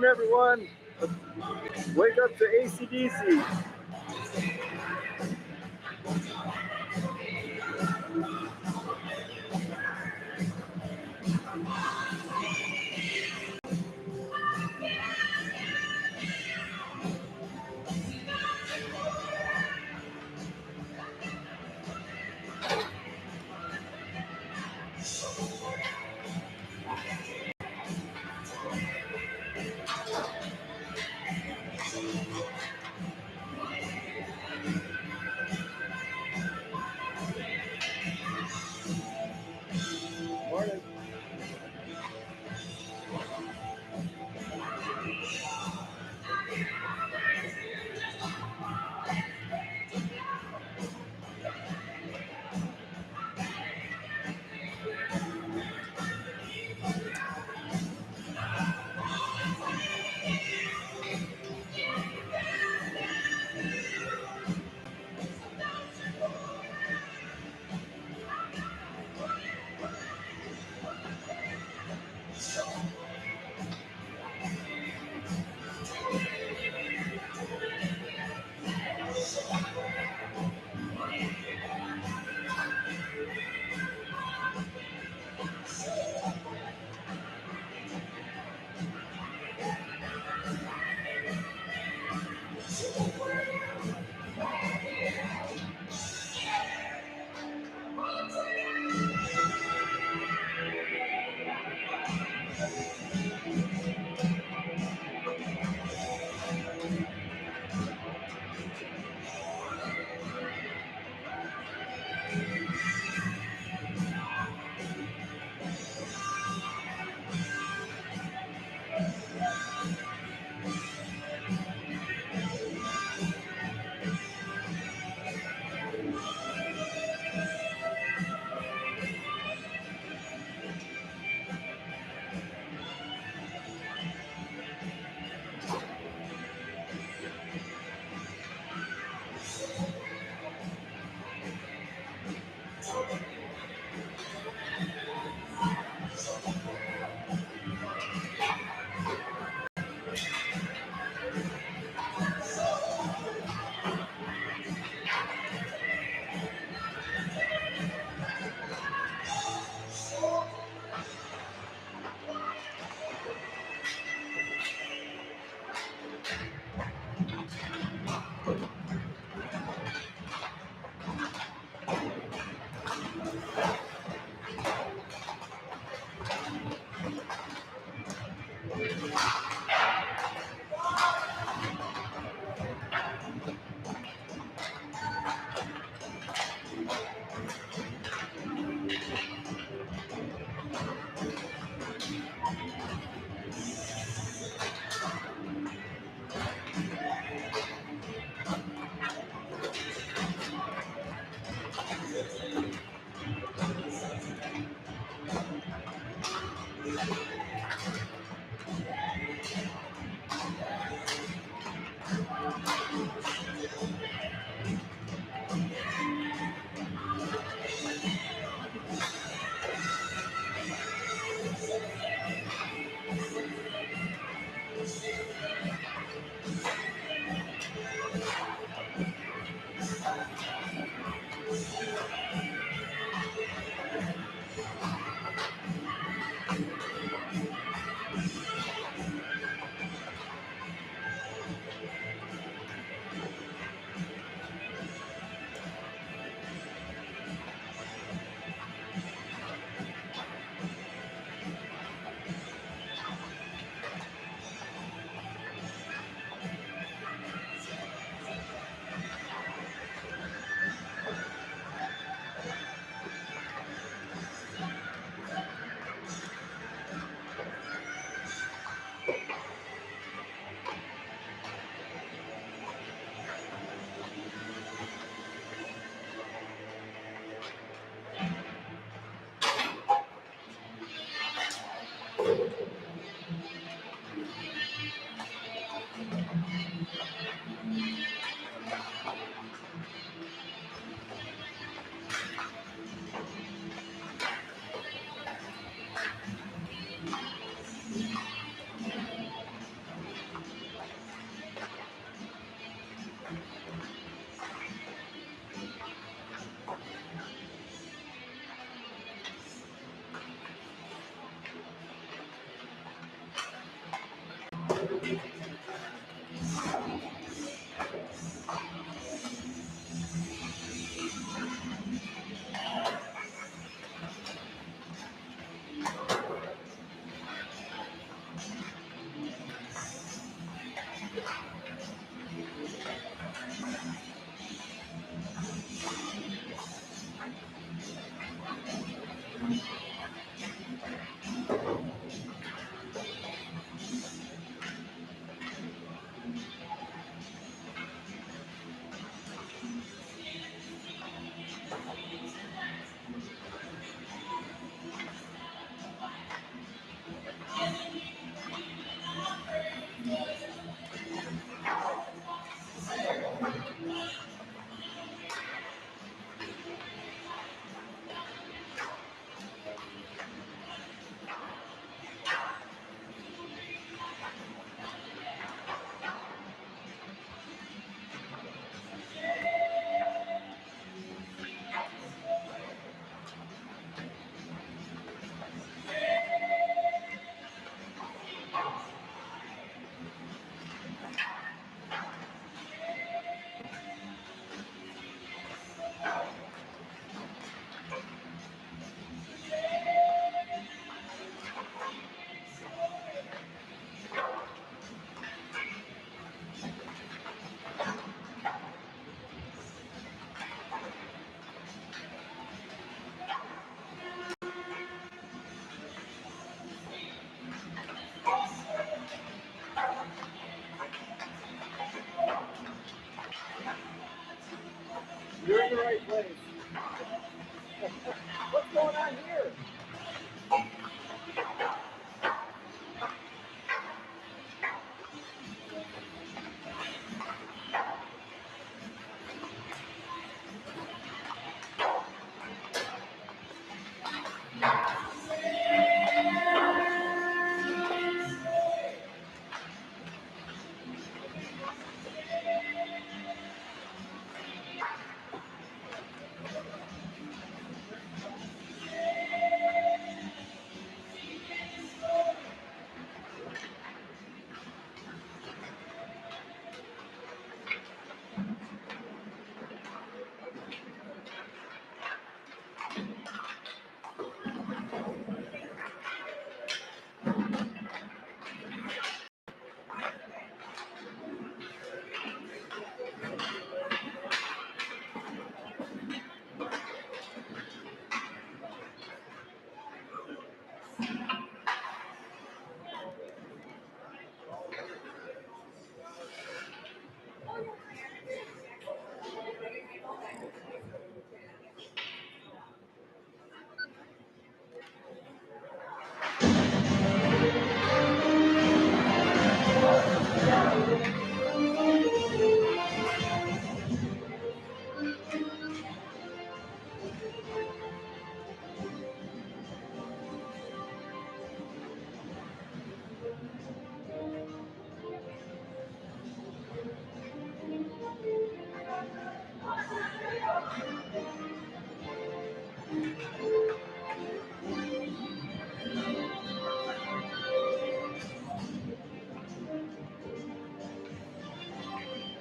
morning, everyone. Wake up to AC/DC. You're in the right place. What's going on here?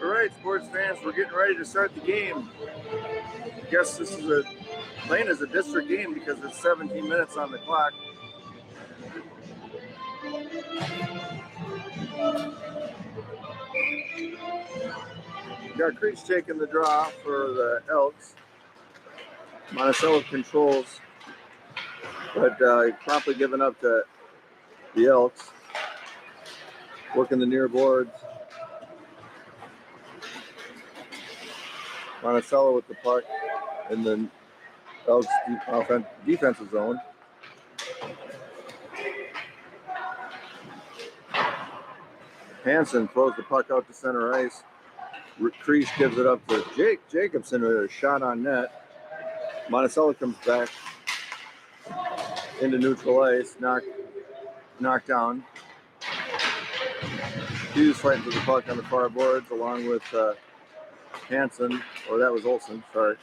All right, sports fans, we're getting ready to start the game. I guess this is playing as a district game because there's 17 minutes on the clock. Got Creech taking the draw for the Elks. Monticello controls, but promptly giving up to the Elks. Working the near boards. Monticello with the puck in the Elks defensive zone. Hansen throws the puck out to center ice. Creech gives it up to Jacobson with a shot on net. Monticello comes back into neutral ice, knocked down. Hughes fighting for the puck on the far boards along with Hansen, or that was Olsen, sorry.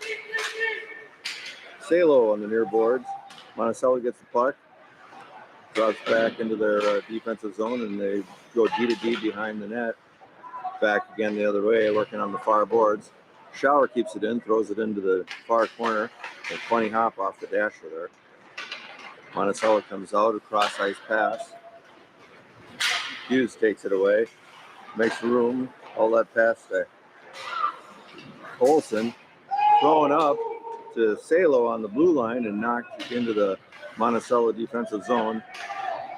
Salo on the near boards. Monticello gets the puck, drops back into their defensive zone, and they go D to D behind the net. Back again the other way, working on the far boards. Shower keeps it in, throws it into the far corner. A funny hop off the dasher there. Monticello comes out, a cross ice pass. Hughes takes it away, makes room, all that pass to Olsen. Throwing up, to Salo on the blue line and knocked into the Monticello defensive zone.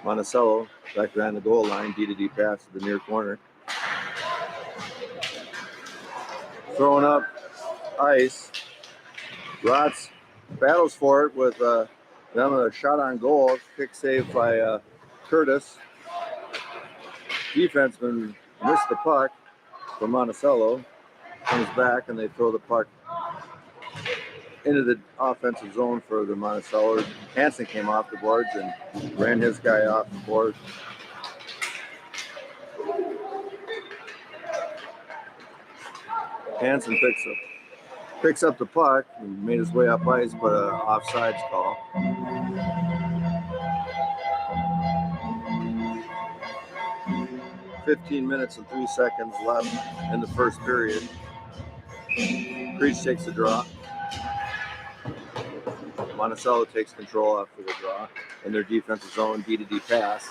Monticello back behind the goal line, D-to-D pass to the near corner. Throwing up ice. Rotz battles for it with them a shot on goal. Kick save by Curtis. Defenseman missed the puck from Monticello. Comes back and they throw the puck into the offensive zone for the Monticello. Hansen came off the boards and ran his guy off the board. Hansen picks up the puck and made his way up ice, but an offsides call. "15 minutes and 3 seconds left in the first period. Creech takes the draw. Monticello takes control after the draw in their defensive zone, D-to-D pass.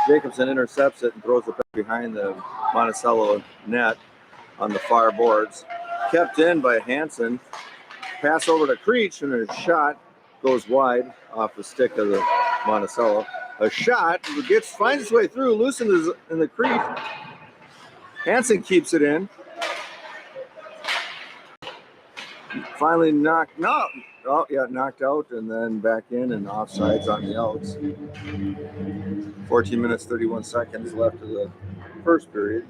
Jacobson intercepts it and throws it back behind the Monticello net on the far boards. Kept in by Hansen. Pass over to Creech and a shot goes wide off the stick of the Monticello. A shot finds its way through, loosens in the Creech. Hansen keeps it in. Finally knocked out and then back in and offsides on the Elks. 14 minutes, 31 seconds left of the first period.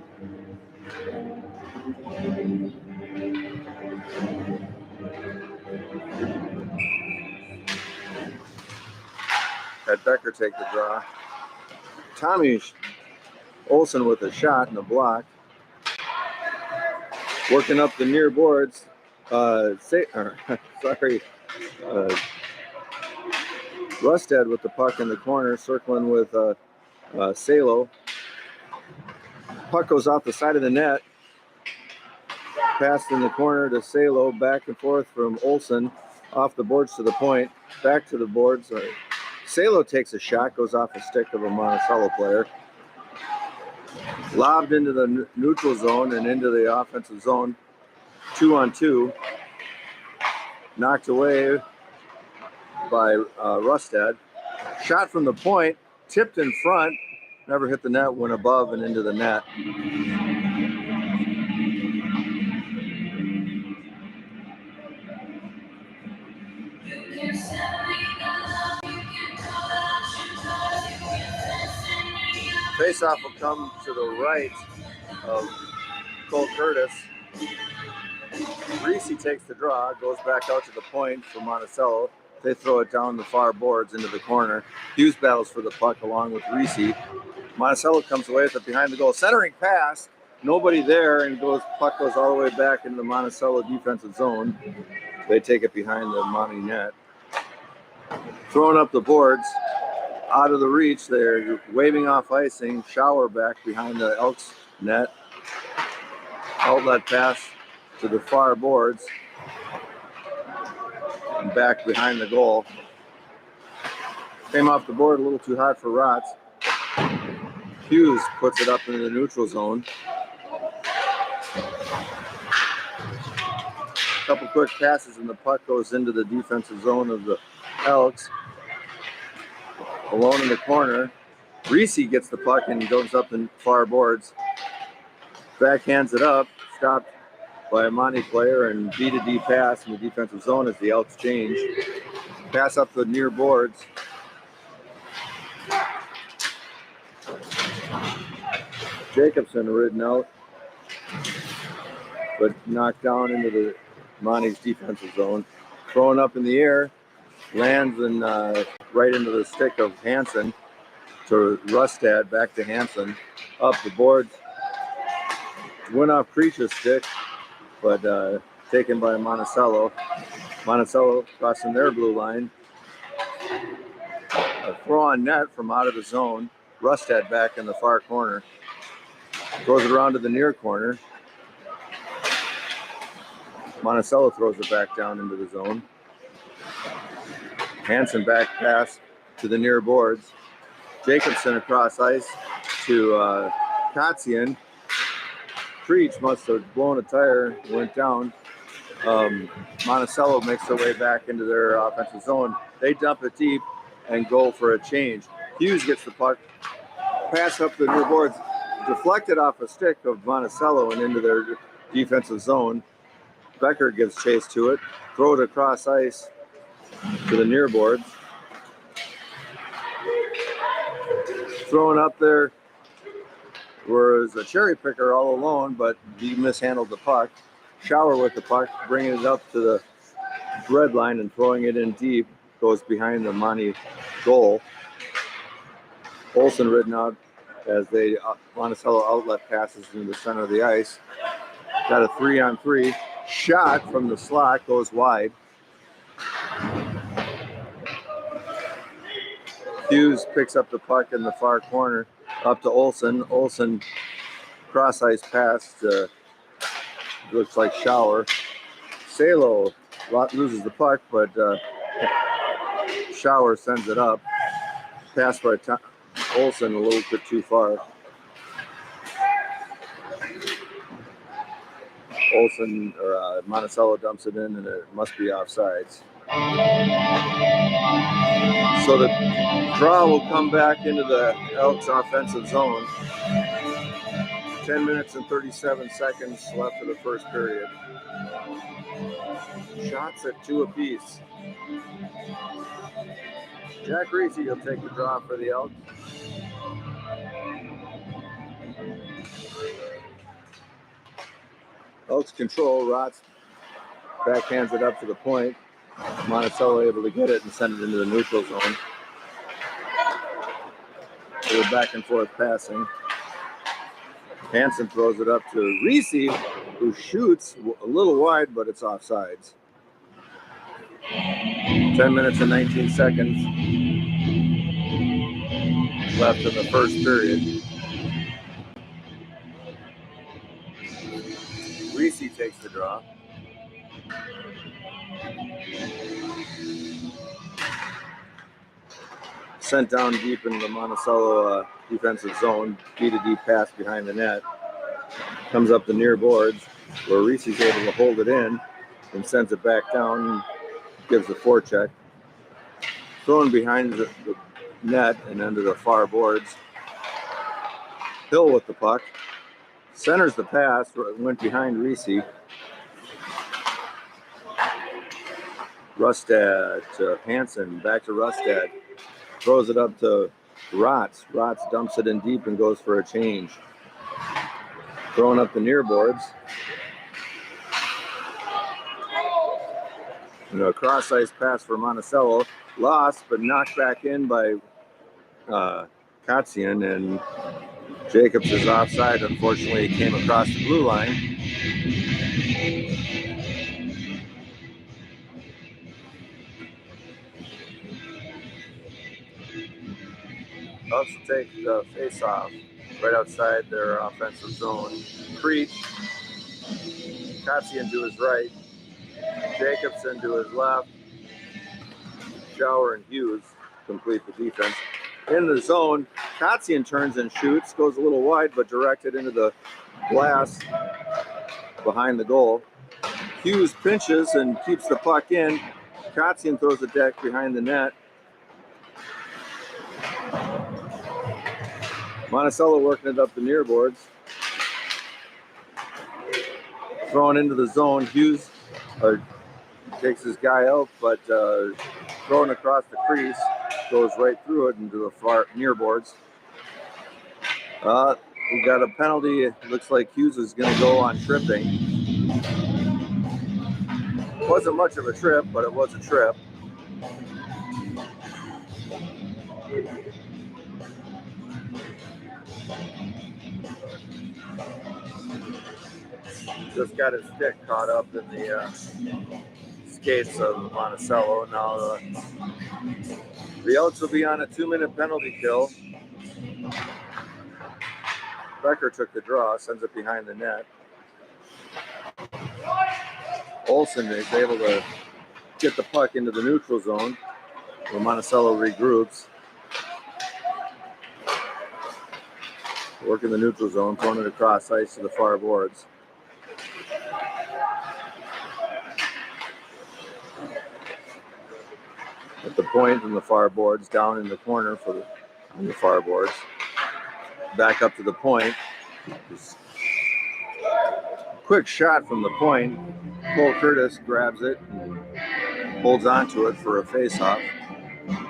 Had Becker take the draw. Tommy Olsen with a shot and a block. Working up the near boards. Rustad with the puck in the corner, circling with Salo. Puck goes off the side of the net. Passed in the corner to Salo, back and forth from Olsen, off the boards to the point, back to the boards. Salo takes a shot, goes off the stick of a Monticello player. Lobbed into the neutral zone and into the offensive zone. 2-on-2. Knocked away by Rustad. Shot from the point, tipped in front, never hit the net, went above and into the net. Faceoff will come to the right of Cole Curtis. Reese takes the draw, goes back out to the point for Monticello. They throw it down the far boards into the corner. Hughes battles for the puck along with Reese. Monticello comes away with it behind the goal. Centering pass, nobody there, and puck goes all the way back into the Monticello defensive zone. They take it behind the Monty net. Throwing up the boards, out of the reach. They're waving off icing. Shower back behind the Elks net. Outlet pass to the far boards and back behind the goal. Came off the board a little too hot for Rotz. Hughes puts it up into the neutral zone. A couple quick passes and the puck goes into the defensive zone of the Elks. Alone in the corner. Reese gets the puck and goes up the far boards. Backhands it up. Stopped by a Monty player and D-to-D pass in the defensive zone as the Elks change. Pass up the near boards. Jacobson ridden out, but knocked down into the Monty's defensive zone. Thrown up in the air, lands and right into the stick of Hansen to Rustad, back to Hansen. Up the boards. Went off Creech's stick, but taken by Monticello. Monticello crossing their blue line. A throw on net from out of the zone. Rustad back in the far corner. Throws it around to the near corner. Monticello throws it back down into the zone. Hansen back pass to the near boards. Jacobson across ice to Kotzian. Creech must have blown a tire, went down. Monticello makes their way back into their offensive zone. They dump it deep and go for a change. Hughes gets the puck, pass up the near boards, deflected off a stick of Monticello and into their defensive zone. Becker gives chase to it, throw it across ice to the near boards. Thrown up there was a cherry picker all alone, but he mishandled the puck. Shower with the puck, bringing it up to the red line and throwing it in deep. Goes behind the Monty goal. Olsen ridden out as they Monticello outlet passes into the center of the ice. Got a 3-on-3 shot from the slot, goes wide. Hughes picks up the puck in the far corner, up to Olsen. Olsen cross ice pass to, looks like Shower. Salo loses the puck, but Shower sends it up. Pass by Olsen a little bit too far. Olsen or Monticello dumps it in, and it must be offsides. So the draw will come back into the Elks offensive zone. 10 minutes and 37 seconds left of the first period. Shots at 2 apiece. Jack Reese will take the draw for the Elks. Elks control. Rotz backhands it up to the point. Monticello able to get it and send it into the neutral zone. A little back and forth passing. Hansen throws it up to Reese, who shoots a little wide, but it's offsides. 10 minutes and 19 seconds left in the first period. Reese takes the draw. Sent down deep in the Monticello defensive zone. Beat a deep pass behind the net. Comes up the near boards where Reese is able to hold it in and sends it back down. Gives the forecheck. Thrown behind the net and under the far boards. Hill with the puck. Centers the pass. Went behind Reese. Rustad to Hansen. Back to Rustad. Throws it up to Rotz. Rotz dumps it in deep and goes for a change. Throwing up the near boards. And a cross ice pass for Monticello. Lost, but knocked back in by Katzian, and Jacobs is offside. Unfortunately, he came across the blue line. Elks will take the face-off right outside their offensive zone. Creech, Katzian to his right, Jacobson to his left. Shower and Hughes complete the defense. In the zone, Katzian turns and shoots, goes a little wide, but directed into the glass behind the goal. Hughes pinches and keeps the puck in. Katzian throws a deck behind the net. Monticello working it up the near boards. Thrown into the zone. Hughes takes his guy out, but thrown across the crease, goes right through it into the far near boards. We got a penalty. It looks like Hughes is going to go on tripping. Wasn't much of a trip, but it was a trip. Just got his stick caught up in the skates of Monticello. Now the Elks will be on a 2-minute penalty kill. Becker took the draw, sends it behind the net. Olsen is able to get the puck into the neutral zone where Monticello regroups. Working the neutral zone, throwing it across ice to the far boards. at the point and the far boards, down in the corner on the far boards. Back up to the point. Just quick shot from the point. Cole Curtis grabs it and holds onto it for a face-off.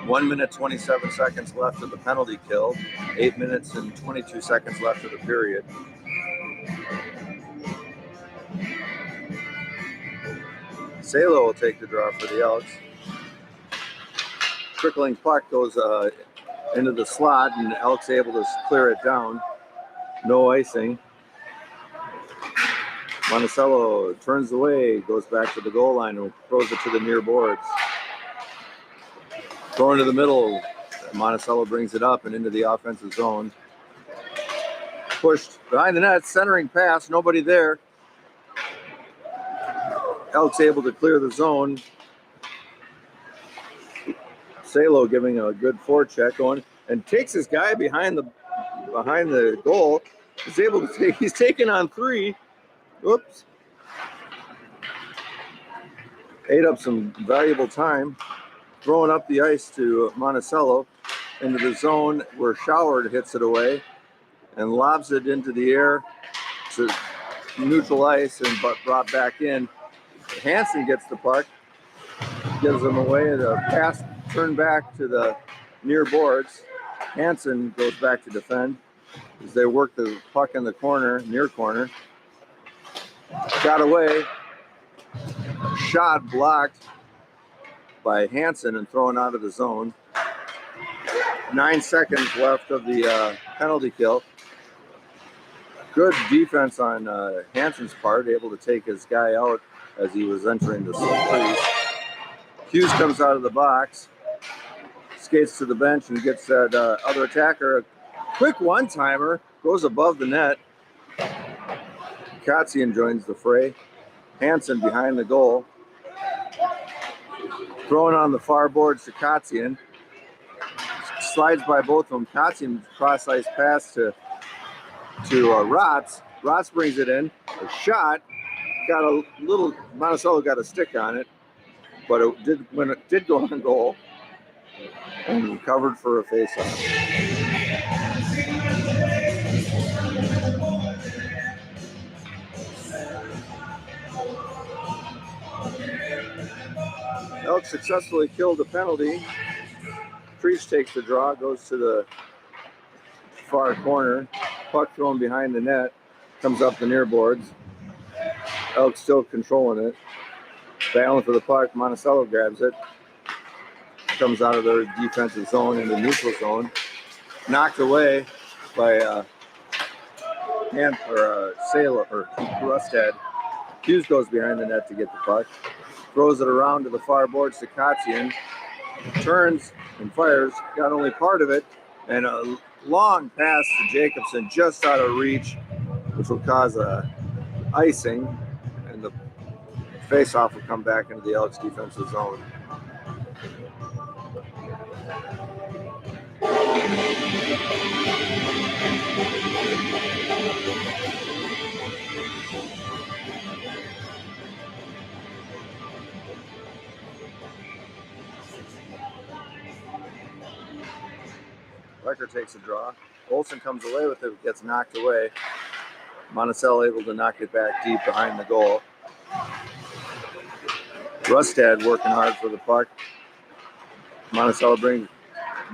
1 minute 27 seconds left of the penalty kill. 8 minutes and 22 seconds left of the period. Salo will take the draw for the Elks. Trickling puck goes into the slot, and Elk's able to clear it down. No icing. Monticello turns away, goes back to the goal line, and throws it to the near boards. Thrown to the middle. Monticello brings it up and into the offensive zone. Pushed behind the net, centering pass, nobody there. Elk's able to clear the zone. Salo giving a good forecheck going and takes his guy behind the goal. He's taken on 3. Oops. Ate up some valuable time. Throwing up the ice to Monticello into the zone where Showard hits it away and lobs it into the air to neutral ice and brought back in. Hansen gets the puck, gives him away. The pass turned back to the near boards. Hansen goes back to defend as they work the puck in the corner, near corner. Got away. Shot blocked by Hansen and thrown out of the zone. 9 seconds left of the penalty kill. Good defense on Hansen's part, able to take his guy out as he was entering the crease. Hughes comes out of the box, skates to the bench and gets that other attacker. A quick one-timer, goes above the net. Kotzian joins the fray. Hansen behind the goal. Thrown on the far boards to Kotzian. Slides by both of them. Kotzian cross-ice pass to Rotz. Rotz brings it in. A shot. Got a little, Monticello got a stick on it, but when it did go on goal, and covered for a face-off. Elk successfully killed the penalty. Priest takes the draw, goes to the far corner. Puck thrown behind the net, comes up the near boards. Elk still controlling it. Battling for the puck. Monticello grabs it. Comes out of their defensive zone into neutral zone. Knocked away by Sailor or Rustad. Hughes goes behind the net to get the puck. Throws it around to the far boards to Kotzian. Turns and fires. Got only part of it. And a long pass to Jacobson just out of reach, which will cause a icing. And the face-off will come back into the Elks defensive zone. Becker takes a draw. Olsen comes away with it, gets knocked away. Monticello able to knock it back deep behind the goal. Rustad working hard for the puck. Monticello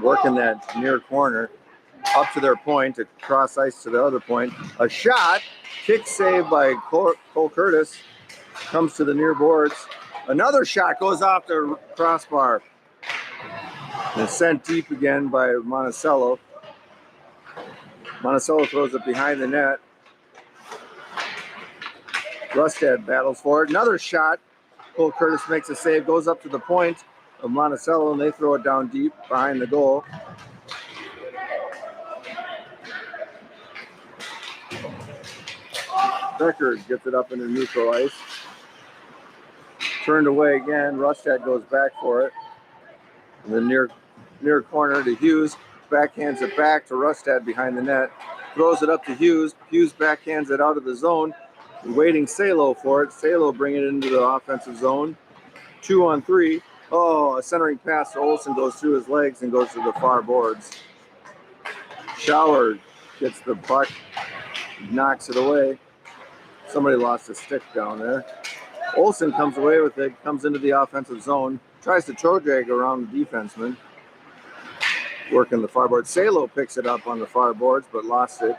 working that near corner up to their point, to cross ice to the other point. A shot, kick save by Cole Curtis, comes to the near boards. Another shot goes off the crossbar. And it's sent deep again by Monticello. Monticello throws it behind the net. Rustad battles for it. Another shot. Cole Curtis makes a save, goes up to the point of Monticello, and they throw it down deep behind the goal. Becker gets it up into neutral ice. Turned away again. Rustad goes back for it. And the near corner to Hughes. Backhands it back to Rustad behind the net. Throws it up to Hughes. Hughes backhands it out of the zone. Waiting Salo for it. Salo bringing it into the offensive zone. 2-on-3. Oh, a centering pass to Olsen goes through his legs and goes to the far boards. Shower gets the puck, knocks it away. Somebody lost a stick down there. Olsen comes away with it, comes into the offensive zone, tries to toe drag around the defenseman, working the far board. Salo picks it up on the far boards, but lost it.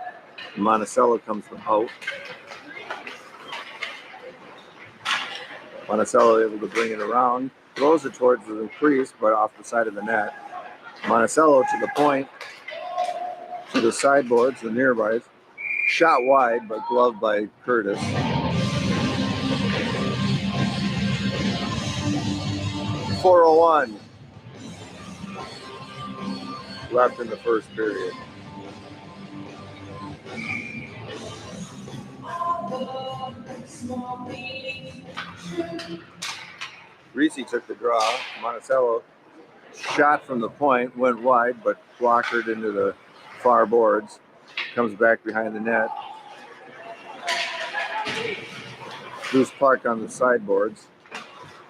Monticello comes out. Monticello able to bring it around, throws it towards the crease, but off the side of the net. Monticello to the point, to the sideboards, the nearbys. Shot wide, but gloved by Curtis. 4:01 left in the first period. Reese took the draw. Monticello shot from the point, went wide, but blockered into the far boards. Comes back behind the net. Loose puck on the sideboards.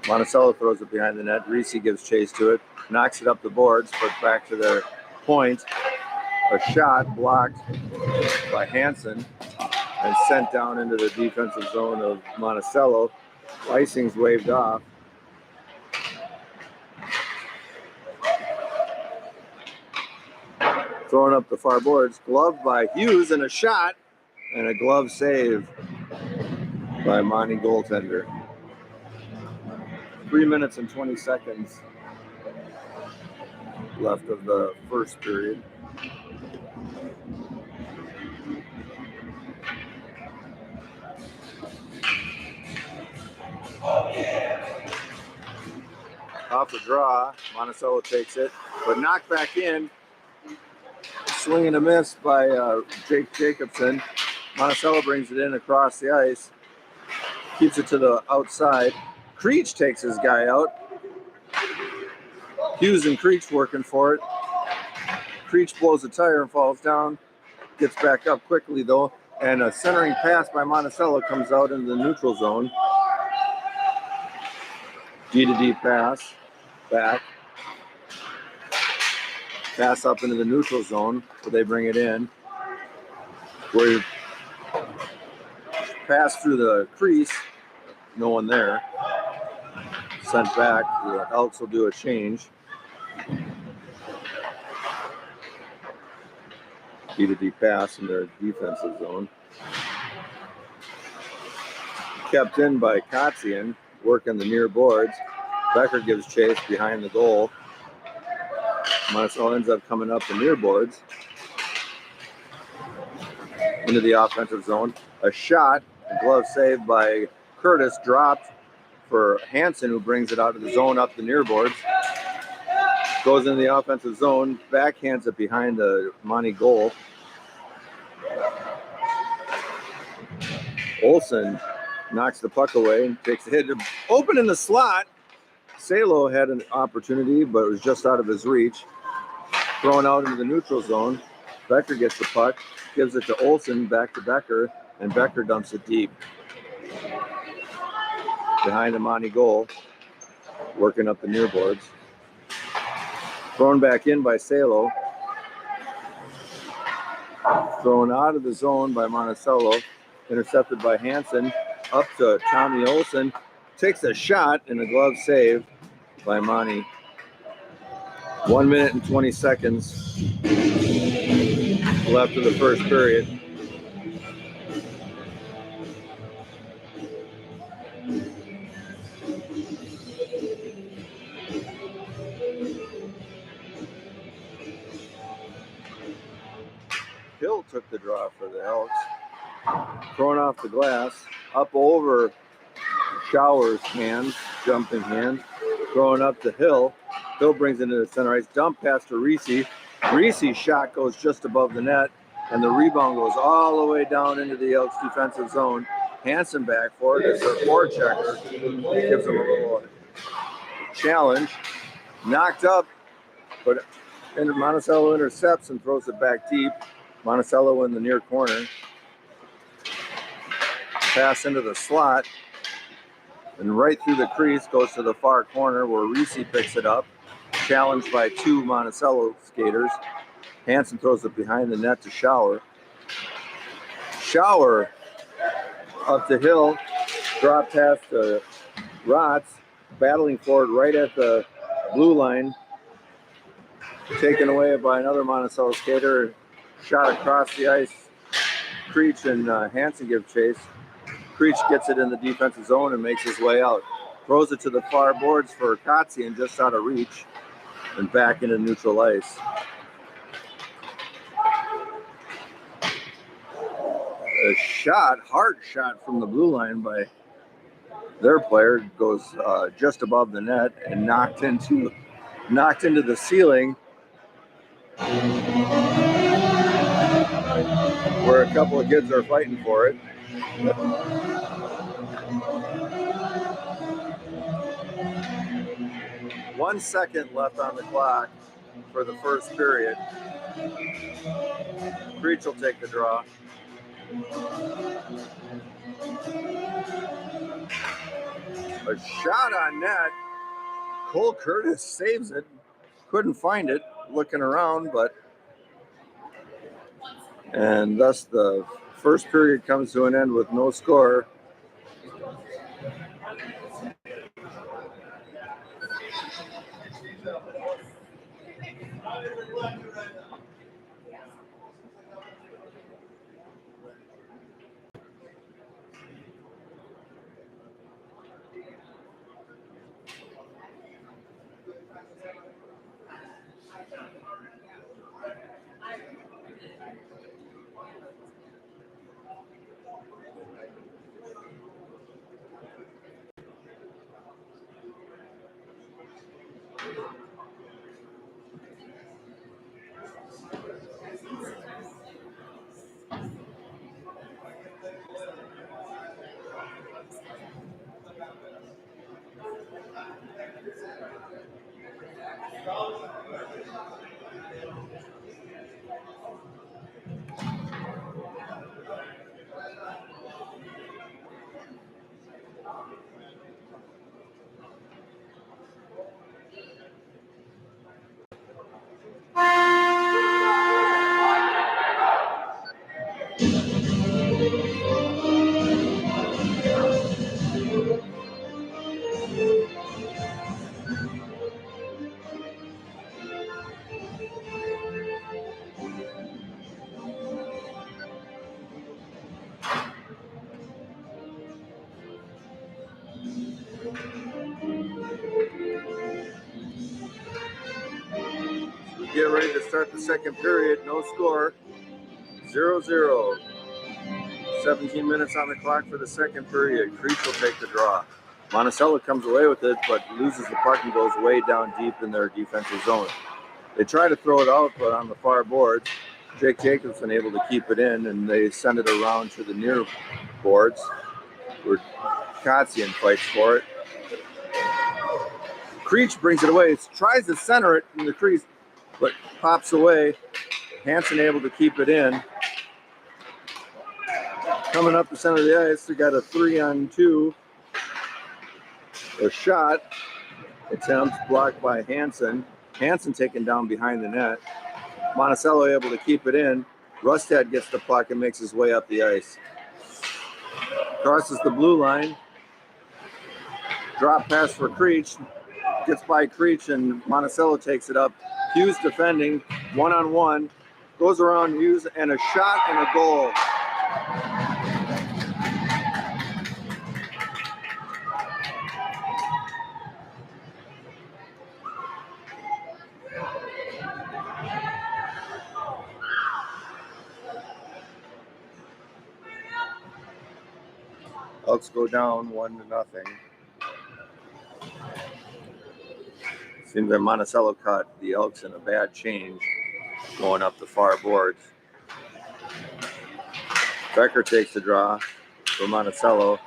Monticello throws it behind the net. Reese gives chase to it, knocks it up the boards, but back to their point. A shot blocked by Hansen and sent down into the defensive zone of Monticello. Icing's waved off. Throwing up the far boards, gloved by Hughes, and a shot, and a glove save by Monty goaltender. 3 minutes and 20 seconds left of the first period. Off the draw, Monticello takes it, but knocked back in. Swing and a miss by Jake Jacobson. Monticello brings it in across the ice, keeps it to the outside. Creech takes his guy out. Hughes and Creech working for it. Creech blows a tire and falls down. Gets back up quickly though, and a centering pass by Monticello comes out into the neutral zone. D-to-D pass, back. Pass up into the neutral zone, where they bring it in. Where pass through the crease, no one there. Sent back, the Elks will do a change. D-to-D pass in their defensive zone. Kept in by Kotzian, working the near boards. Becker gives chase behind the goal. Monticello ends up coming up the near boards into the offensive zone. A shot, a glove saved by Curtis, dropped for Hansen, who brings it out of the zone up the near boards. Goes into the offensive zone, backhands it behind the Monty goal. Olsen knocks the puck away and takes a hit. Open in the slot. Salo had an opportunity, but it was just out of his reach. Thrown out into the neutral zone. Becker gets the puck, gives it to Olsen, back to Becker, and Becker dumps it deep. Behind the Monty goal, working up the near boards. Thrown back in by Salo. Thrown out of the zone by Monticello. Intercepted by Hansen. Up to Tommy Olsen. Takes a shot and a glove save by Monty. 1 minute and 20 seconds left of the first period. Hill took the draw for the Elks. Thrown off the glass, up over Shower's hands, jumping hand. Throwing up to Hill. Hill brings it into the center ice. Dump pass to Reese. Reese's shot goes just above the net, and the rebound goes all the way down into the Elks defensive zone. Hansen back for it as their forechecker. Gives him a little challenge. Knocked up, but Monticello intercepts and throws it back deep. Monticello in the near corner. Pass into the slot. and right through the crease goes to the far corner where Reese picks it up, challenged by two Monticello skaters. Hansen throws it behind the net to Shower. Shower up the hill, drop past Rotz, battling for it right at the blue line, taken away by another Monticello skater, shot across the ice. Creech and Hansen give chase. Creech gets it in the defensive zone and makes his way out. Throws it to the far boards for Kotzian, just out of reach, and back into neutral ice. A shot, hard shot from the blue line by their player, goes just above the net and knocked into the ceiling, where a couple of kids are fighting for it. 1 second left on the clock for the first period. Creech will take the draw. A shot on net. Cole Curtis saves it. Couldn't find it looking around, and thus the first period comes to an end with no score. Get ready to start the second period. No score. 0-0. 17 minutes on the clock for the second period. Creech will take the draw. Monticello comes away with it, but loses the puck and goes way down deep in their defensive zone. They try to throw it out, but on the far boards, Jake Jacobson able to keep it in, and they send it around to the near boards, where Kotzian fights for it. Creech brings it away, tries to center it in the crease, but pops away. Hansen able to keep it in. Coming up the center of the ice, we got a 3-on-2. A shot attempt blocked by Hansen. Hansen taken down behind the net. Monticello able to keep it in. Rustad gets the puck and makes his way up the ice. Crosses the blue line. Drop pass for Creech. Gets by Creech and Monticello takes it up. Hughes defending, 1-on-1. Goes around Hughes and a shot and a goal. Elks go down 1-0. Seems that Monticello caught the Elks in a bad change going up the far boards. Becker takes the draw for Monticello.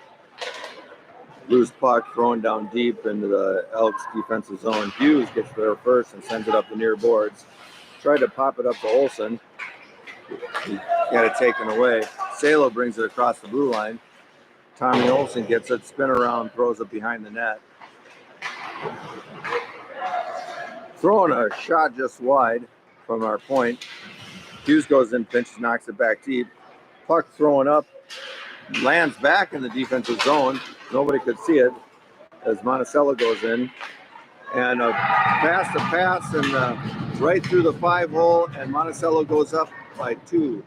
Loose puck thrown down deep into the Elks defensive zone. Hughes gets there first and sends it up the near boards. Tried to pop it up to Olsen. He got it taken away. Salo brings it across the blue line. Tommy Olson gets it, spin around, throws it behind the net. Throwing a shot just wide from our point. Hughes goes in, pinches, knocks it back deep. Puck throwing up, lands back in the defensive zone. Nobody could see it as Monticello goes in. And a pass and right through the 5-hole, and Monticello goes up by 2.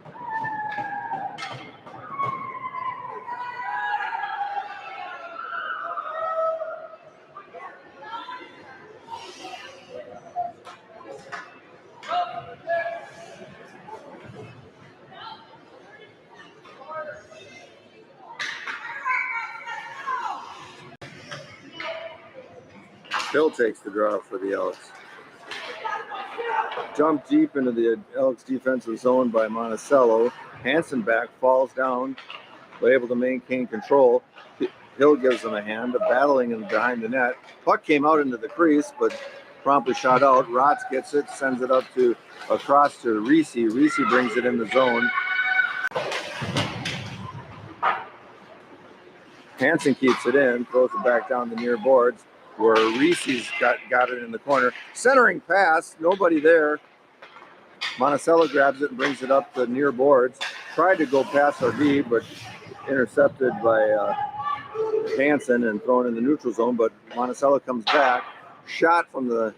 Hill takes the draw for the Elks. Jumped deep into the Elks defensive zone by Monticello. Hansen back, falls down, but able to maintain control. Hill gives them a hand, battling in behind the net. Puck came out into the crease, but promptly shot out. Rotz gets it, sends it up to across to Reese. Reese brings it in the zone. Hansen keeps it in, throws it back down the near boards, where Reese's got it in the corner. Centering pass, nobody there. Monticello grabs it and brings it up the near boards. Tried to go past our D, but intercepted by Hansen and thrown in the neutral zone. But Monticello comes back. Shot from the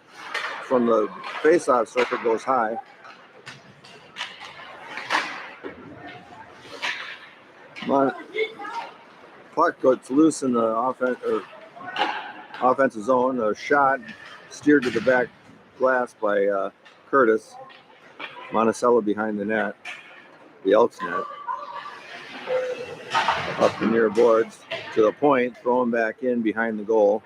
face-off circle goes high. Puck gets loose in the offensive zone. A shot steered to the back glass by Curtis. Monticello behind the net, the Elks net. Up the near boards to the point, throwing back in behind the goal.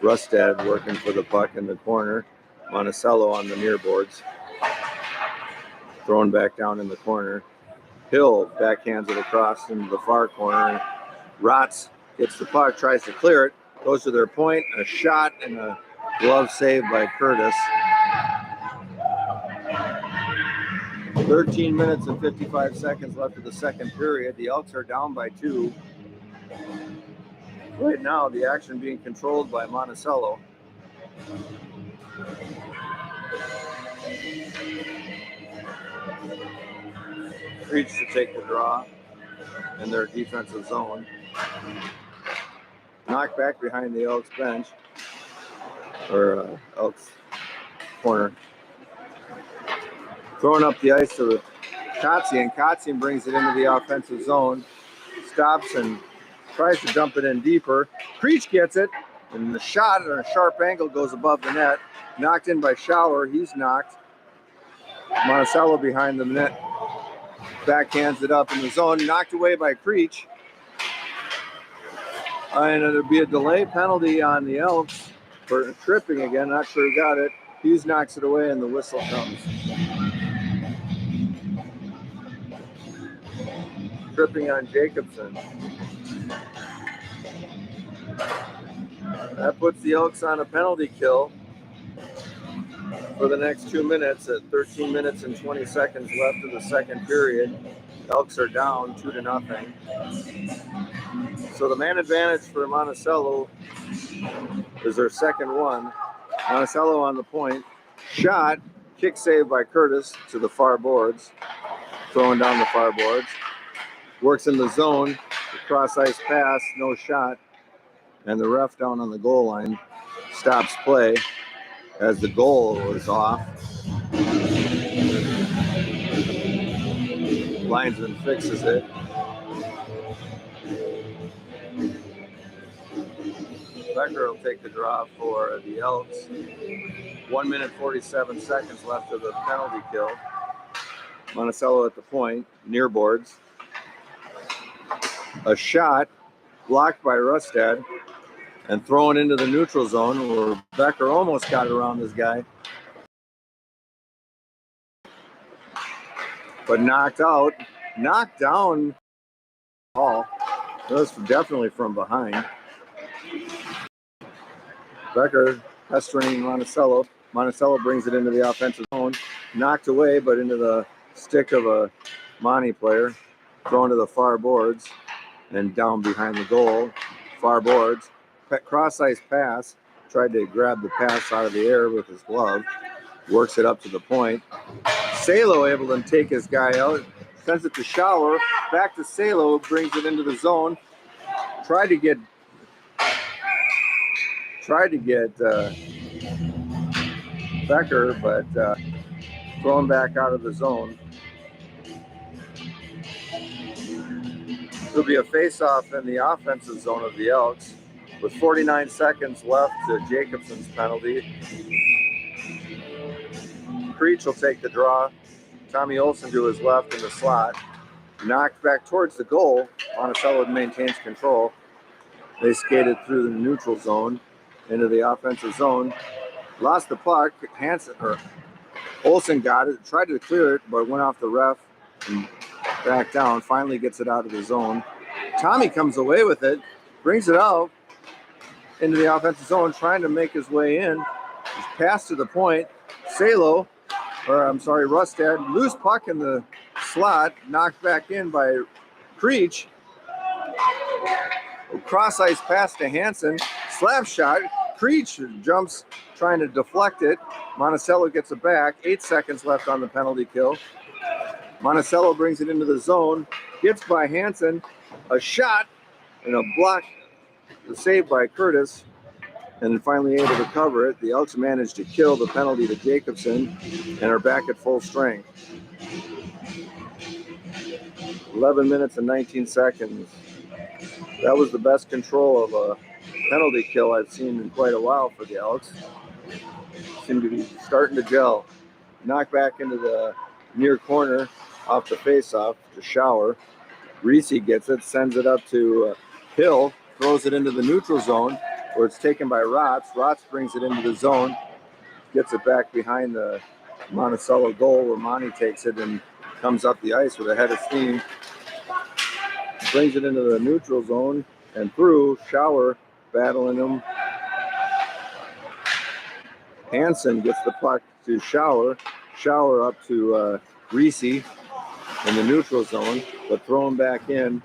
Rustad working for the puck in the corner. Monticello on the near boards. Thrown back down in the corner. Hill backhands it across into the far corner. Rotz gets the puck, tries to clear it, goes to their point, a shot and a glove save by Curtis. 13 minutes and 55 seconds left of the second period. The Elks are down by 2. Right now, the action being controlled by Monticello. Reach to take the draw in their defensive zone. Knocked back behind the Elks bench, or Elks corner. Throwing up the ice to Kotzian. Kotzian brings it into the offensive zone. Stops and tries to dump it in deeper. Creech gets it, and the shot at a sharp angle goes above the net. Knocked in by Schauer. He's knocked. Monticello behind the net. Backhands it up in the zone. Knocked away by Creech. And there'll be a delay penalty on the Elks for tripping again. Not sure he got it. Hughes knocks it away, and the whistle comes. Tripping on Jacobson. That puts the Elks on a penalty kill for the next 2 minutes at 13 minutes and 20 seconds left of the second period. Elks are down 2-0. So the man advantage for Monticello is their second one. Monticello on the point. Shot, kick save by Curtis to the far boards. Throwing down the far boards. Works in the zone. The cross ice pass, no shot. And the ref down on the goal line stops play as the goal was off. Linesman fixes it. Becker will take the draw for the Elks. 1 minute 47 seconds left of the penalty kill. Monticello at the point, near boards. A shot blocked by Rustad and thrown into the neutral zone where Becker almost got around this guy. But knocked down. That was definitely from behind. Becker pestering Monticello. Monticello brings it into the offensive zone. Knocked away, but into the stick of a Monty player. Thrown to the far boards. and down behind the goal, far boards, cross ice pass, tried to grab the pass out of the air with his glove, works it up to the point. Salo able to take his guy out, sends it to Shower, back to Salo, brings it into the zone, tried to get Becker, but thrown back out of the zone. It'll be a face-off in the offensive zone of the Elks with 49 seconds left to Jacobson's penalty. Creech will take the draw. Tommy Olson to his left in the slot. Knocked back towards the goal. Monticello maintains control. They skated through the neutral zone into the offensive zone. Lost the puck. Olson got it, tried to clear it, but went off the ref and back down. Finally gets it out of the zone. Tommy comes away with it, brings it out into the offensive zone, trying to make his way in. He's passed to the point. Rustad, loose puck in the slot, knocked back in by Creech. Cross ice pass to Hansen, slap shot. Creech jumps trying to deflect it. Monticello gets it back. 8 seconds left on the penalty kill. Monticello brings it into the zone, gets by Hansen, a shot and a block, the save by Curtis, and finally able to cover it. The Elks managed to kill the penalty to Jacobson and are back at full strength. 11 minutes and 19 seconds. That was the best control of a penalty kill I've seen in quite a while for the Elks. Seem to be starting to gel. Knocked back into the near corner off the face-off to Shower. Reese gets it, sends it up to Hill, throws it into the neutral zone where it's taken by Rotz. Rotz brings it into the zone, gets it back behind the Monticello goal where Monty takes it and comes up the ice with a head of steam. Brings it into the neutral zone and through. Shower battling him. Hansen gets the puck to Shower. Shower up to Reese in the neutral zone, but thrown back in.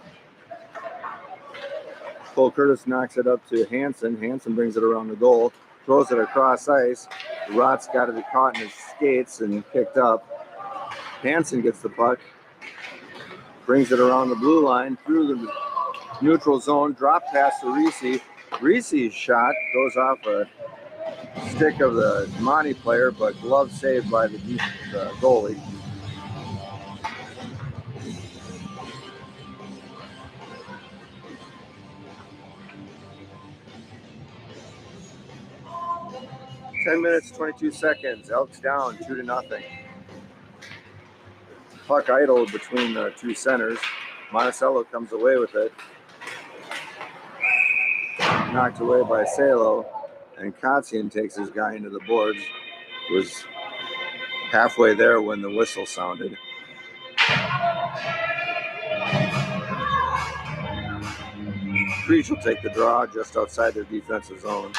Cole Curtis knocks it up to Hansen. Hansen brings it around the goal, throws it across ice. Rotz got it caught in his skates and kicked up. Hansen gets the puck, brings it around the blue line through the neutral zone, drop pass to Reese. Reese's shot goes off a stick of the Monty player, but glove saved by the goalie. Ten minutes, 22 seconds. Elks down 2-0. Puck idled between the two centers. Monticello comes away with it. Knocked away by Salo. And Kotzian takes his guy into the boards. Was halfway there when the whistle sounded. Creech will take the draw just outside their defensive zone.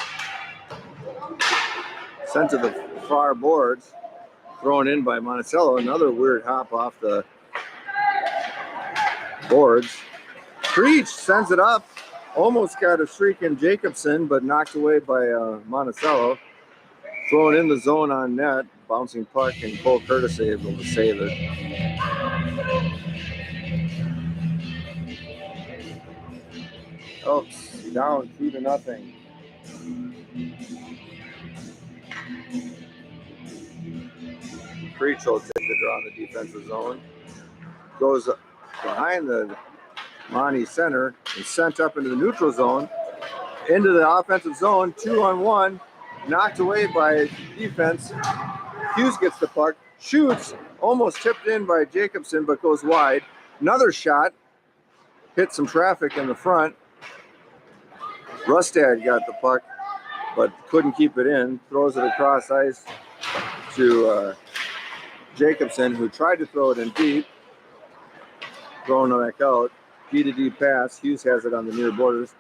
Sent to the far boards, thrown in by Monticello. Another weird hop off the boards. Creech sends it up, almost got a streak in Jacobson, but knocked away by Monticello. Thrown in the zone on net, bouncing puck, and Cole Curtis able to save it. Elks down 2-0. Creech will take the draw in the defensive zone. Goes behind the Monty center and sent up into the neutral zone. Into the offensive zone, 2-on-1. Knocked away by defense. Hughes gets the puck, shoots, almost tipped in by Jacobson, but goes wide. Another shot, hit some traffic in the front. Rustad got the puck, but couldn't keep it in. Throws it across ice to Jacobson, who tried to throw it in deep. Thrown back out. D-to-D pass. Hughes has it on the near borders.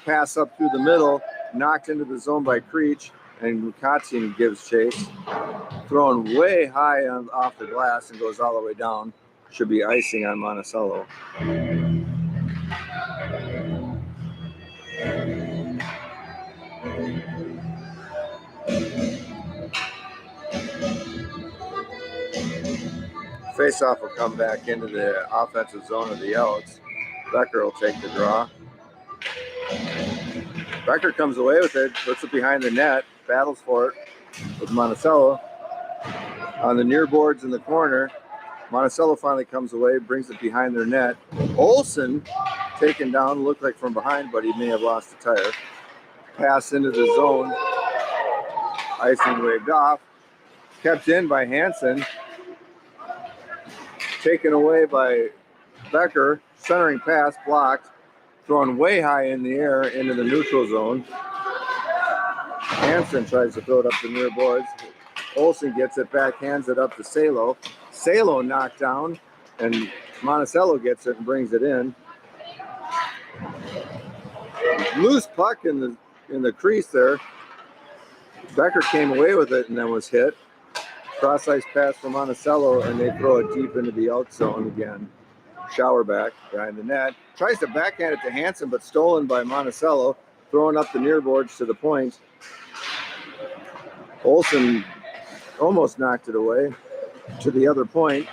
Pass up through the middle. Knocked into the zone by Creech. And Kotzian gives chase. Thrown way high off the glass and goes all the way down. Should be icing on Monticello. Face-off will come back into the offensive zone of the Elks. Becker will take the draw. Becker comes away with it, puts it behind the net, battles for it with Monticello. On the near boards in the corner, Monticello finally comes away, brings it behind their net. Olsen taken down, looked like from behind, but he may have lost a tire. Pass into the zone. Icing waved off. Kept in by Hansen. Taken away by Becker. Centering pass blocked. Thrown way high in the air into the neutral zone. Hansen tries to throw it up the near boards. Olsen gets it back, hands it up to Salo. Salo knocked down, and Monticello gets it and brings it in. Loose puck in the crease there. Becker came away with it and then was hit. Cross ice pass from Monticello, and they throw it deep into the out zone again. Shower back behind the net. Tries to backhand it to Hansen, but stolen by Monticello. Throwing up the near boards to the point. Olsen almost knocked it away to the other point.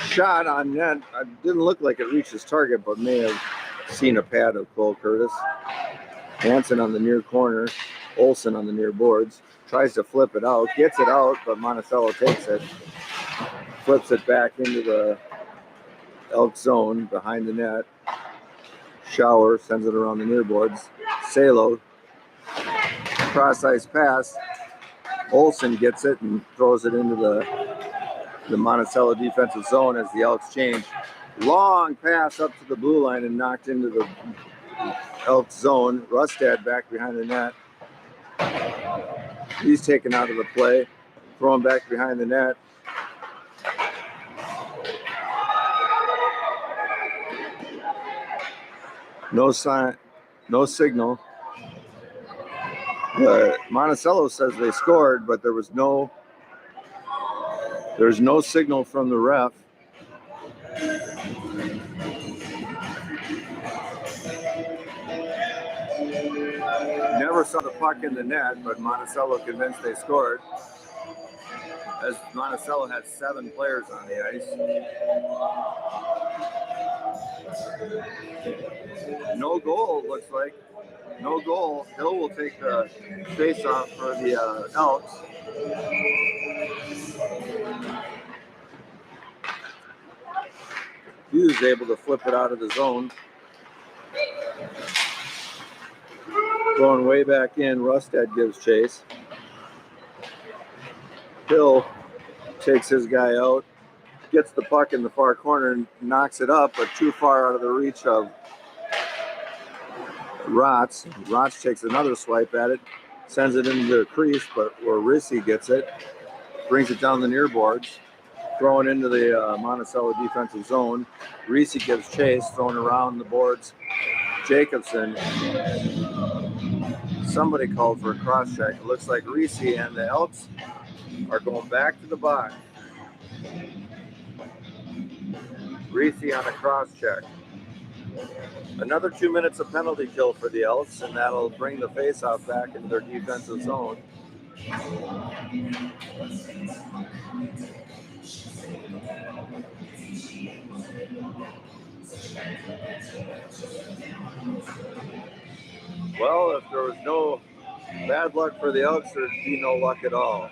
Shot on net. It didn't look like it reached his target, but may have seen a pad of Cole Curtis. Hansen on the near corner. Olsen on the near boards. Tries to flip it out. Gets it out, but Monticello takes it. Flips it back into the Elk zone behind the net. Shower sends it around the near boards. Salo. Cross ice pass. Olsen gets it and throws it into the Monticello defensive zone as the Elks change. Long pass up to the blue line and knocked into the Elks zone. Rustad back behind the net. He's taken out of the play. Thrown back behind the net. No sign, no signal. Monticello says they scored, but there's no signal from the ref. Never saw the puck in the net, but Monticello convinced they scored. As Monticello had 7 players on the ice. No goal, looks like. No goal. Hill will take the face-off for the Elks. Hughes able to flip it out of the zone. Going way back in, Rustad gives chase. Hill takes his guy out, gets the puck in the far corner and knocks it up, but too far out of the reach of Rotz. Rotz takes another swipe at it, sends it into the crease, but where Rissy gets it, brings it down the near boards, throwing into the Monticello defensive zone. Rissy gives chase, thrown around the boards. Jacobson. Somebody called for a cross check. It looks like Rissy and the Elks are going back to the box. Rissy on a cross check. Another 2 minutes of penalty kill for the Elks, and that'll bring the faceoff back into their defensive zone. Well, if there was no bad luck for the Elks, there'd be no luck at all.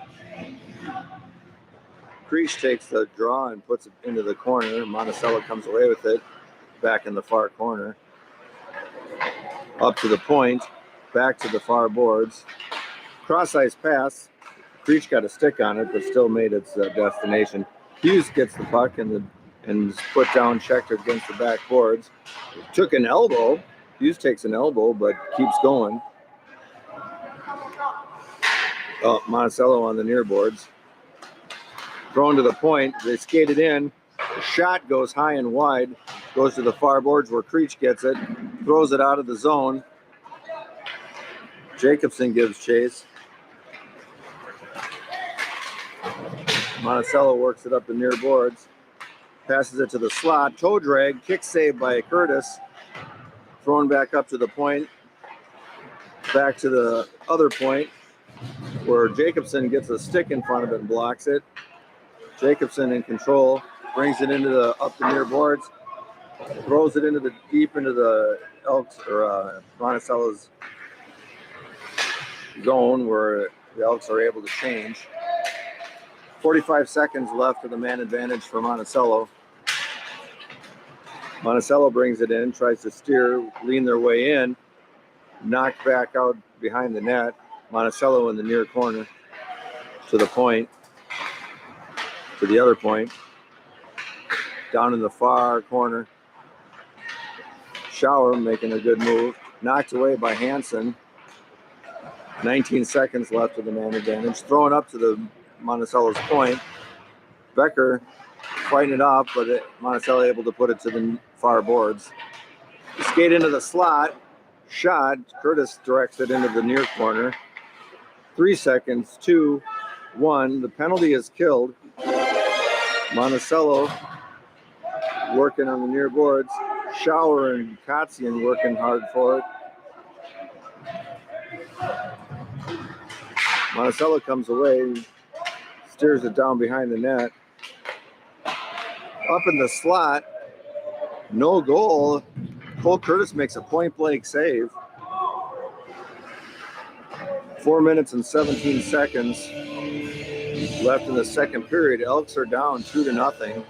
Creech takes the draw and puts it into the corner. Monticello comes away with it, back in the far corner. Up to the point, back to the far boards. Cross ice pass. Creech got a stick on it, but still made its destination. Hughes gets the puck and is put down, checked against the back boards. Took an elbow. Hughes takes an elbow, but keeps going. Oh, Monticello on the near boards. Thrown to the point. They skated in. The shot goes high and wide. Goes to the far boards where Creech gets it. Throws it out of the zone. Jacobson gives chase. Monticello works it up the near boards. Passes it to the slot. Toe drag. Kick save by Curtis. Thrown back up to the point. Back to the other point where Jacobson gets a stick in front of it and blocks it. Jacobson in control. brings it up the near boards, throws it deep into the Elks or Monticello's zone where the Elks are able to change. 45 seconds left of the man advantage for Monticello. Monticello brings it in, tries to steer, lean their way in, knocked back out behind the net. Monticello in the near corner to the point, to the other point. Down in the far corner. Shower making a good move. Knocked away by Hansen. 19 seconds left of the man advantage. Throwing up to the Monticello's point. Becker fighting it off, but Monticello able to put it to the far boards. Skate into the slot. Shot. Curtis directs it into the near corner. 3 seconds. 2, 1. The penalty is killed. Monticello working on the near boards. Shower and Kotzian working hard for it. Monticello comes away, steers it down behind the net. Up in the slot, no goal. Cole Curtis makes a point-blank save. 4 minutes and 17 seconds left in the second period. Elks are down 2-0.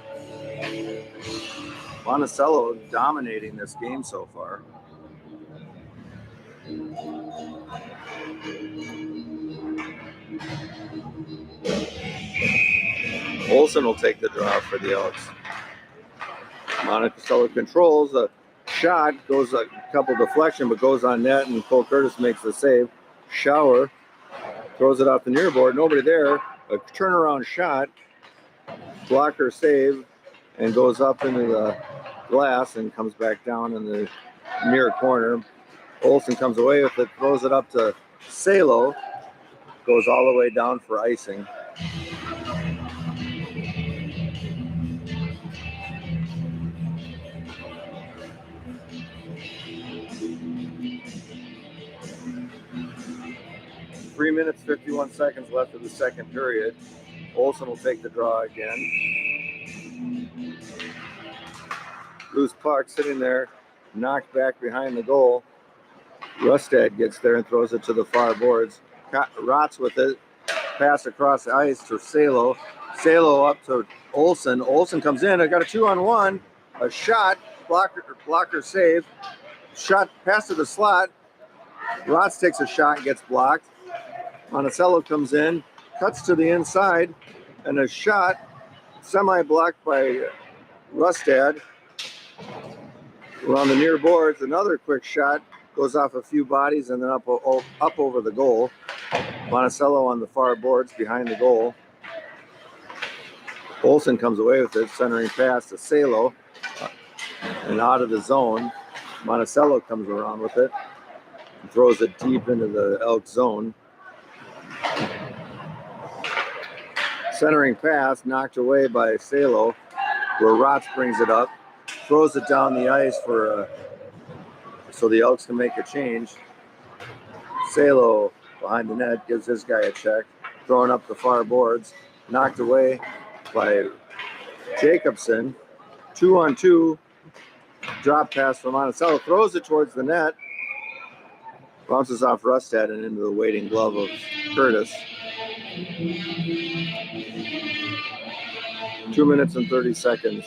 Monticello dominating this game so far. Olsen will take the draw for the Elks. Monticello controls a shot, goes a couple deflection, but goes on net, and Cole Curtis makes the save. Shower throws it off the near board, nobody there. A turnaround shot, blocker save, and goes up into the glass and comes back down in the near corner. Olsen comes away with it, throws it up to Salo, goes all the way down for icing. Three minutes, 51 seconds left of the second period. Olsen will take the draw again. Loose puck sitting there, knocked back behind the goal. Rustad gets there and throws it to the far boards. Rotz with it. Pass across the ice to Salo. Salo up to Olsen. Olsen comes in. I got a 2-on-1. A shot. Blocker save. Shot pass to the slot. Rotz takes a shot and gets blocked. Monticello comes in. Cuts to the inside. And a shot semi-blocked by Rustad. Around the near boards. Another quick shot. Goes off a few bodies and then up over the goal. Monticello on the far boards behind the goal. Olsen comes away with it, centering pass to Salo and out of the zone. Monticello comes around with it and throws it deep into the Elk zone. Centering pass knocked away by Salo, where Rotz brings it up, throws it down the ice so the Elks can make a change. Salo behind the net gives this guy a check, throwing up the far boards, knocked away by Jacobson. 2-on-2, drop pass from Monticello, throws it towards the net, bounces off Rustad and into the waiting glove of Curtis. 2 minutes and 30 seconds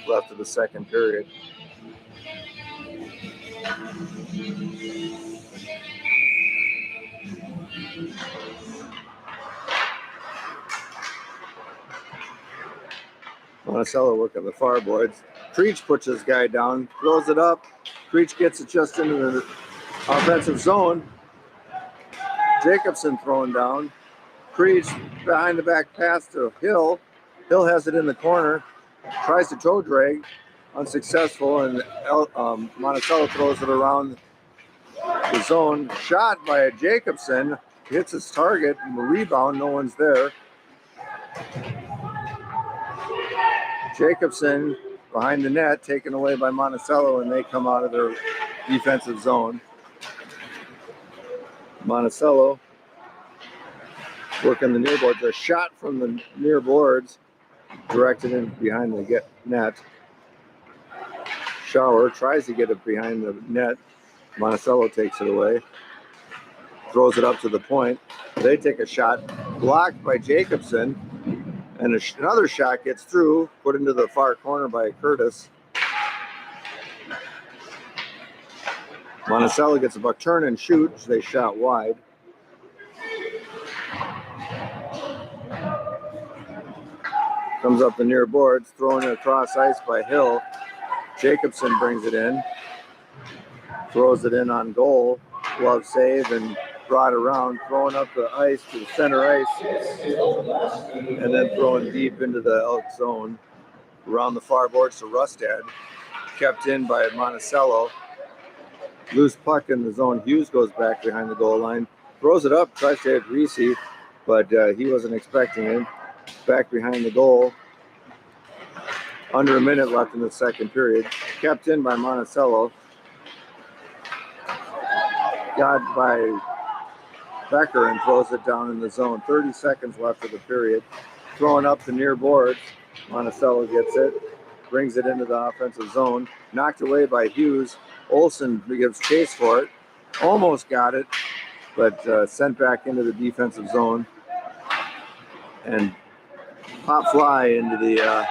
left of the second period. Monticello working the far boards. Creech puts his guy down, throws it up. Creech gets it just into the offensive zone. Jacobson thrown down. Creech behind the back pass to Hill. Hill has it in the corner. Tries to toe drag. Unsuccessful, and Monticello throws it around the zone. Shot by Jacobson. Hits his target. Rebound. No one's there. Jacobson behind the net, taken away by Monticello, and they come out of their defensive zone. Monticello working the near boards. A shot from the near boards directed in behind the net. Shower tries to get it behind the net. Monticello takes it away, throws it up to the point. They take a shot, blocked by Jacobson, and another shot gets through, put into the far corner by Curtis. Monticello gets a buck turn and shoot. They shot wide. Comes up the near boards, throwing it across ice by Hill. Jacobson brings it in, throws it in on goal. Glove save and brought around, throwing up the ice to the center ice, and then throwing deep into the Elk zone. Around the far boards to Rustad. Kept in by Monticello. Loose puck in the zone. Hughes goes back behind the goal line. Throws it up, tries to hit Reese, but he wasn't expecting it. Back behind the goal. Under a minute left in the second period. Kept in by Monticello. Got by Becker and throws it down in the zone. 30 seconds left of the period. Throwing up the near boards. Monticello gets it. Brings it into the offensive zone. Knocked away by Hughes. Olsen gives chase for it. Almost got it, but sent back into the defensive zone. And pop fly into the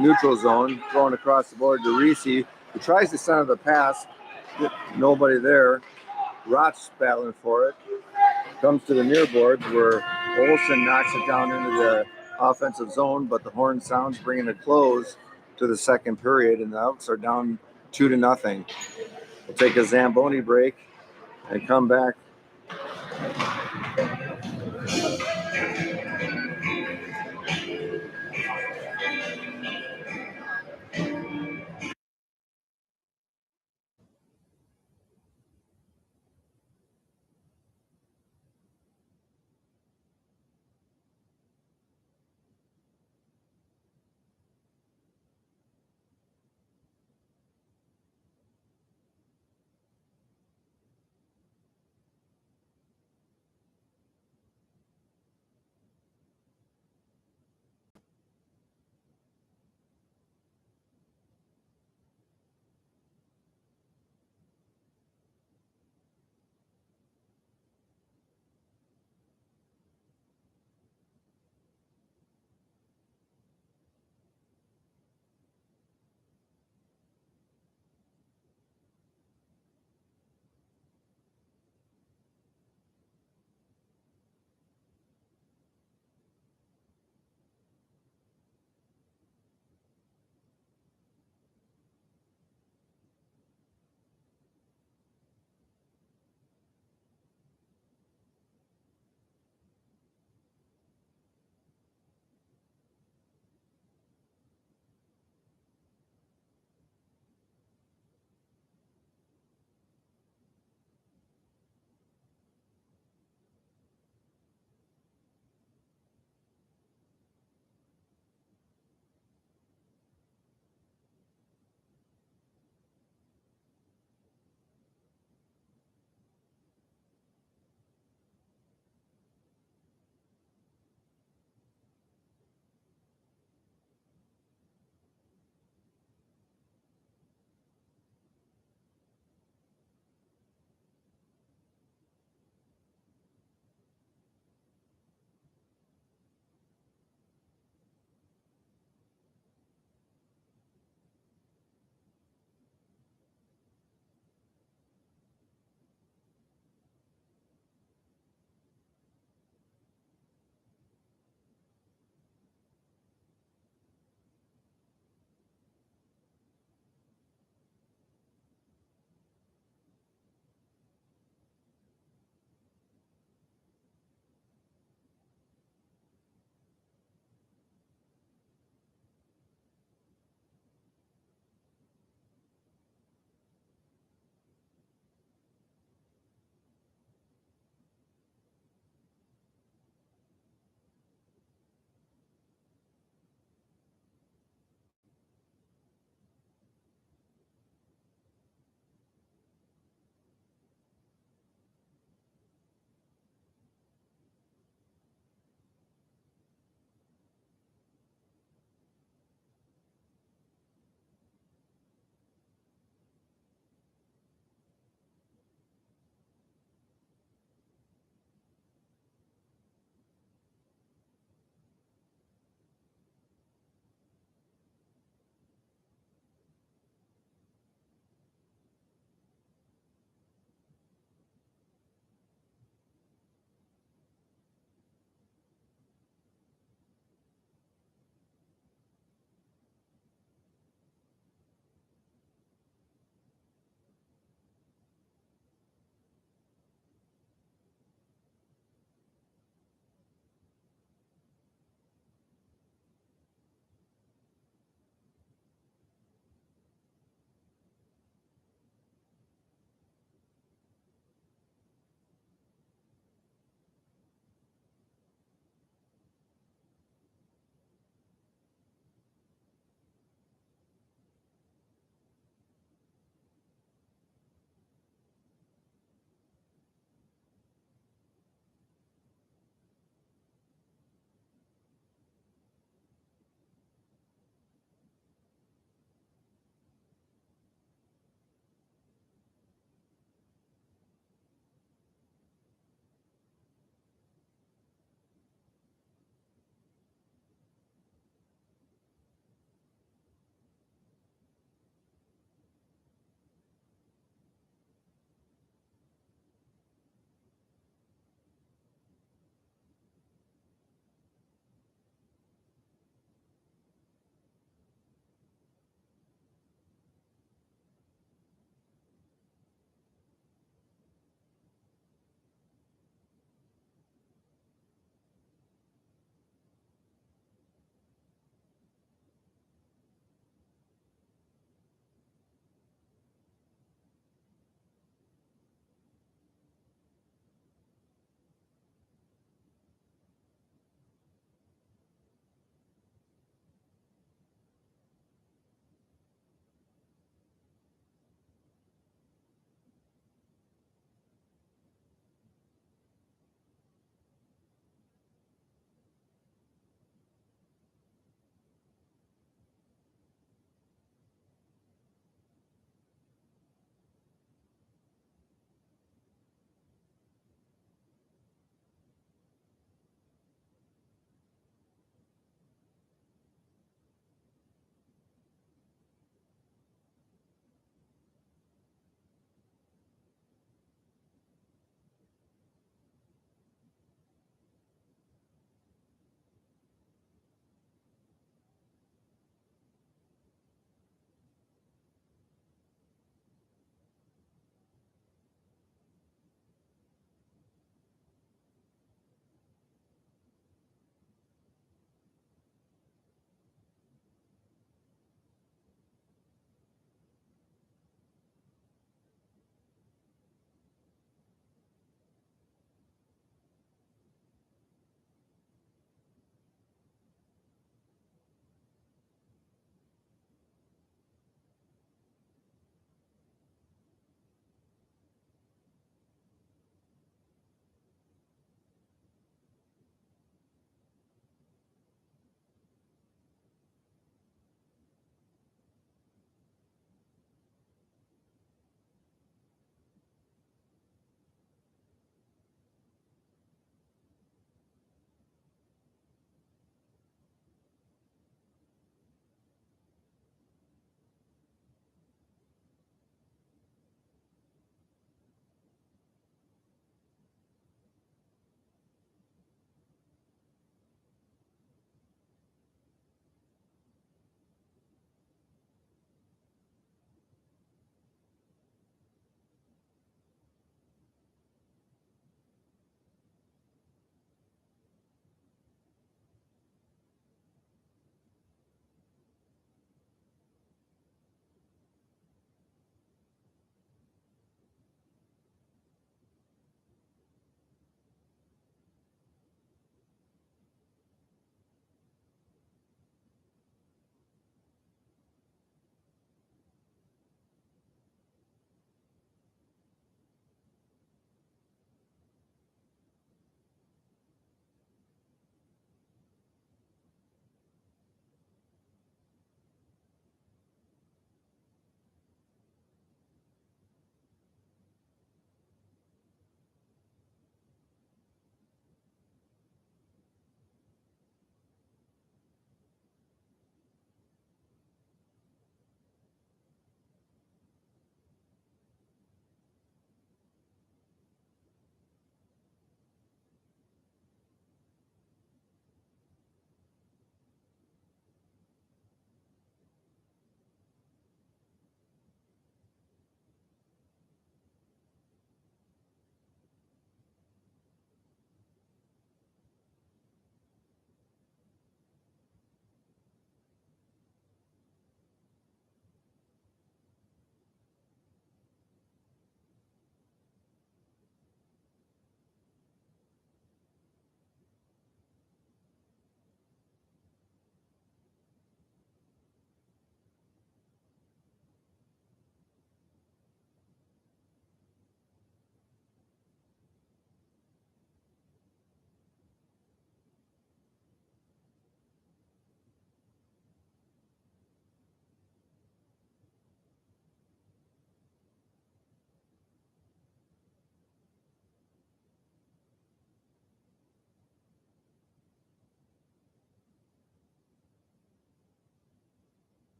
neutral zone. Thrown across the board to Reese, who tries to center the pass. Nobody there. Roth's battling for it. Comes to the near boards where Olsen knocks it down into the offensive zone, but the horn sounds, bringing a close to the second period, and the Elks are down 2-0. We'll take a Zamboni break and come back.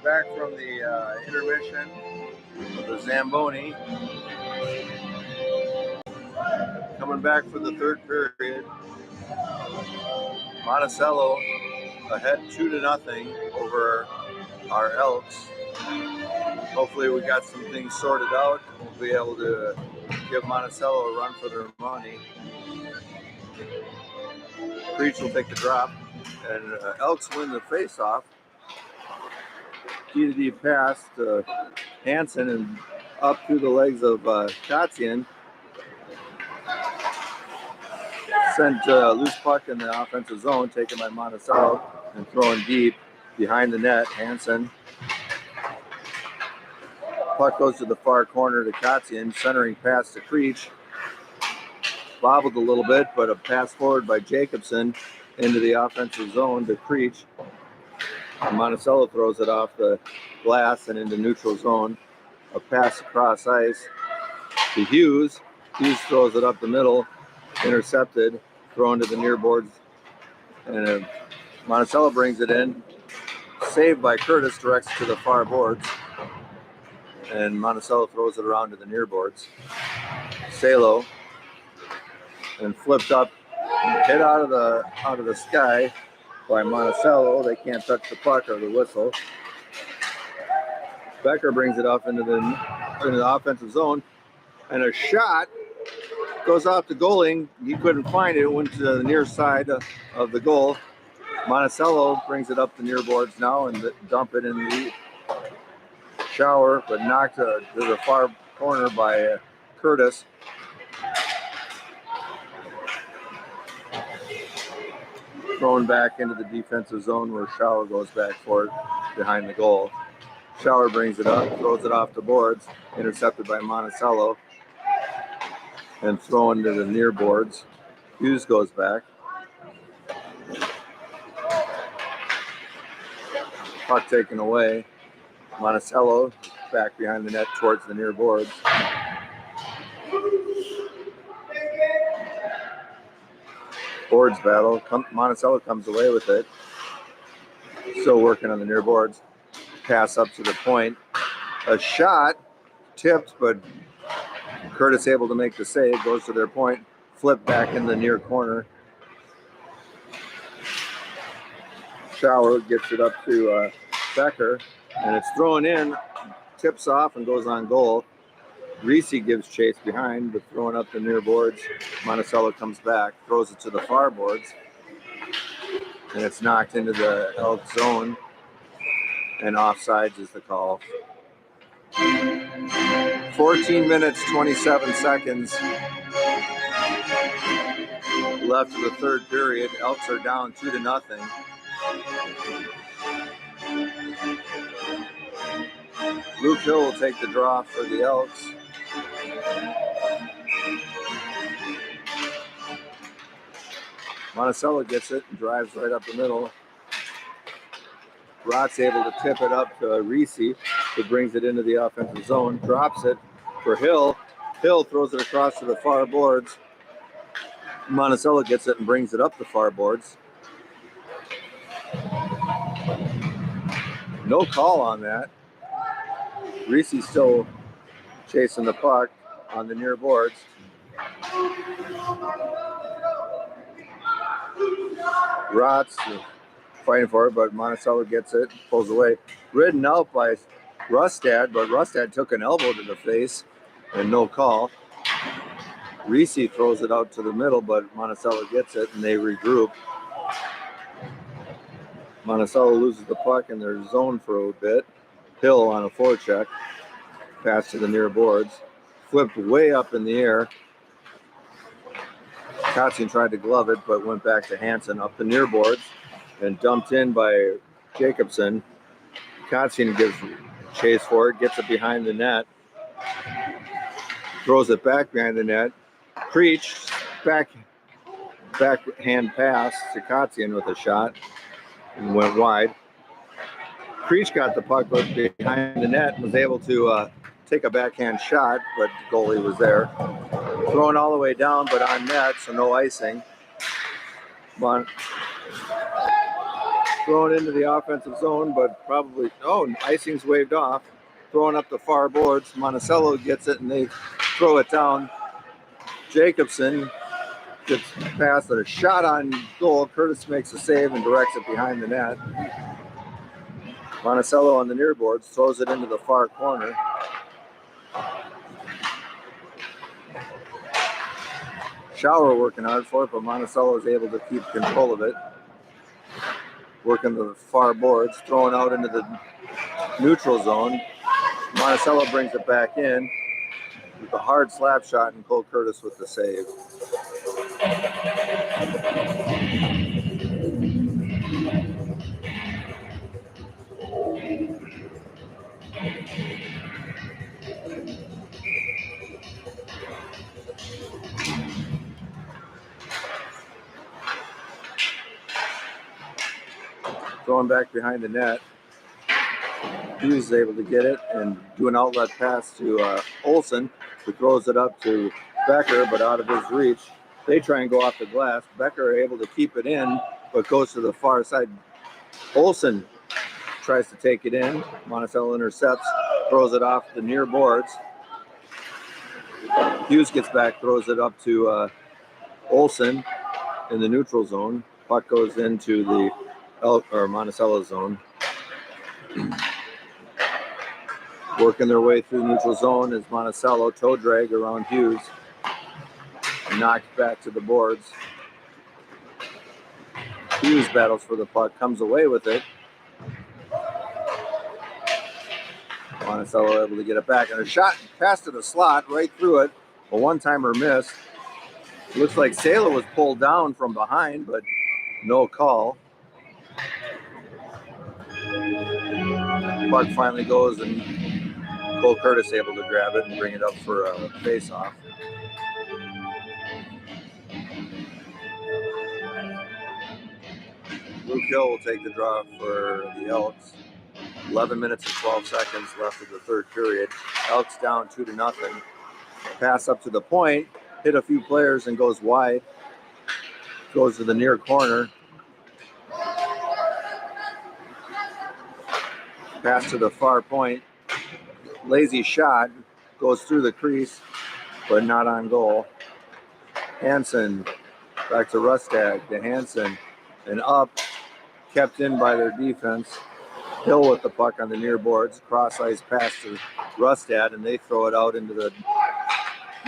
back from the intermission of the Zamboni. Coming back for the third period. Monticello ahead 2-0 over our Elks. Hopefully we got some things sorted out and we'll be able to give Monticello a run for their money. Creech will take the drop, and Elks win the face-off. D-to-D pass to Hansen and up through the legs of Kotzian. Sent loose puck in the offensive zone, taken by Monticello and thrown deep behind the net. Hansen. Puck goes to the far corner to Kotzian, centering pass to Creech. Bobbled a little bit, but a pass forward by Jacobson into the offensive zone to Creech. Monticello throws it off the glass and into neutral zone. A pass across ice to Hughes. Hughes throws it up the middle, intercepted, thrown to the near boards, and Monticello brings it in. Saved by Curtis, directs it to the far boards, and Monticello throws it around to the near boards. Salo, and flipped up, hit out of the sky by Monticello. They can't touch the puck or the whistle. Becker brings it up into the offensive zone, and a shot goes off the goalie. He couldn't find it. It went to the near side of the goal. Monticello brings it up the near boards now and dump it in the shower, but knocked to the far corner by Curtis. Thrown back into the defensive zone where Shower goes back for it behind the goal. Shower brings it up, throws it off the boards, intercepted by Monticello, and thrown to the near boards. Hughes goes back. Puck taken away. Monticello back behind the net towards the near boards. Boards battle. Monticello comes away with it. Still working on the near boards. Pass up to the point. A shot tipped, but Curtis able to make the save. Goes to their point. Flip back in the near corner. Shower gets it up to Becker, and it's thrown in, tips off, and goes on goal. Reese gives chase behind, but throwing up the near boards. Monticello comes back, throws it to the far boards, and it's knocked into the Elk zone, and offsides is the call. 14 minutes, 27 seconds left of the third period. Elks are down 2-0. Luke Hill will take the draw for the Elks. Monticello gets it and drives right up the middle. Rott's able to tip it up to Reese, who brings it into the offensive zone, drops it for Hill. Hill throws it across to the far boards. Monticello gets it and brings it up the far boards. No call on that. Reese's still chasing the puck on the near boards. Rott's fighting for it, but Monticello gets it, pulls away. Ridden out by Rustad, but Rustad took an elbow to the face and no call. Reese throws it out to the middle, but Monticello gets it and they regroup. Monticello loses the puck in their zone for a bit. Hill on a forecheck. Pass to the near boards. Flipped way up in the air. Kotzian tried to glove it, but went back to Hansen up the near boards and dumped in by Jacobson. Kotzian gives chase for it, gets it behind the net. Throws it back behind the net. Creech, backhand pass to Kotzian with a shot and went wide. Creech got the puck behind the net and was able to take a backhand shot, but the goalie was there. Thrown all the way down, but on net, so no icing. Thrown into the offensive zone, but probably, oh, icing's waved off. Throwing up the far boards. Monticello gets it, and they throw it down. Jacobson gets past it. A shot on goal. Curtis makes a save and directs it behind the net. Monticello on the near boards throws it into the far corner. Shower working hard for it, but Monticello is able to keep control of it. Working the far boards, throwing out into the neutral zone. Monticello brings it back in with a hard slap shot, and Cole Curtis with the save. Throwing back behind the net. Hughes is able to get it and do an outlet pass to Olson, who throws it up to Becker, but out of his reach. They try and go off the glass. Becker able to keep it in, but goes to the far side. Olson tries to take it in. Monticello intercepts, throws it off the near boards. Hughes gets back, throws it up to Olson in the neutral zone. Puck goes into the Monticello zone. Working their way through neutral zone is Monticello. Toe drag around Hughes. Knocked back to the boards. Hughes battles for the puck, comes away with it. Monticello able to get it back. And a shot pass to the slot, right through it. A one-timer miss. Looks like Saylor was pulled down from behind, but no call. Puck finally goes, and Cole Curtis able to grab it and bring it up for a face-off. Luke Hill will take the draw for the Elks. 11 minutes and 12 seconds left of the third period. Elks down 2-0. Pass up to the point, hit a few players and goes wide. Goes to the near corner. Pass to the far point. Lazy shot. Goes through the crease, but not on goal. Hansen back to Rustad to Hansen. And up, kept in by their defense. Hill with the puck on the near boards. Cross ice pass to Rustad, and they throw it out into the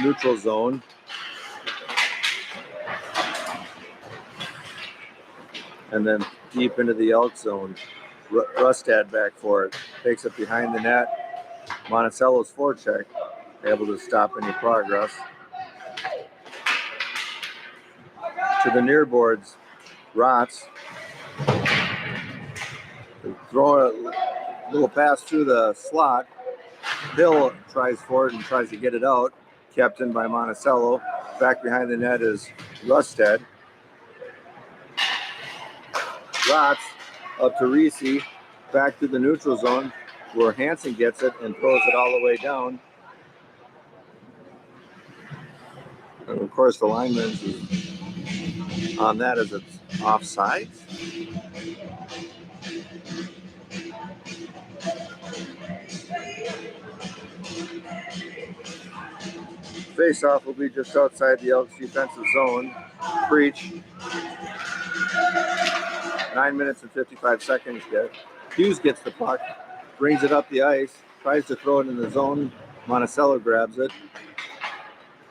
neutral zone. And then deep into the Elk zone. Rustad back for it. Takes it behind the net. Monticello's forecheck, able to stop any progress. To the near boards, Rotz. Throw a little pass through the slot. Hill tries for it and tries to get it out. Kept in by Monticello. Back behind the net is Rustad. Rotz up to Reese. Back to the neutral zone where Hansen gets it and throws it all the way down. And of course, the lineman is on that as it's offside. Face-off will be just outside the Elks defensive zone. Preach. 9 minutes and 55 seconds yet. Hughes gets the puck, brings it up the ice, tries to throw it in the zone. Monticello grabs it.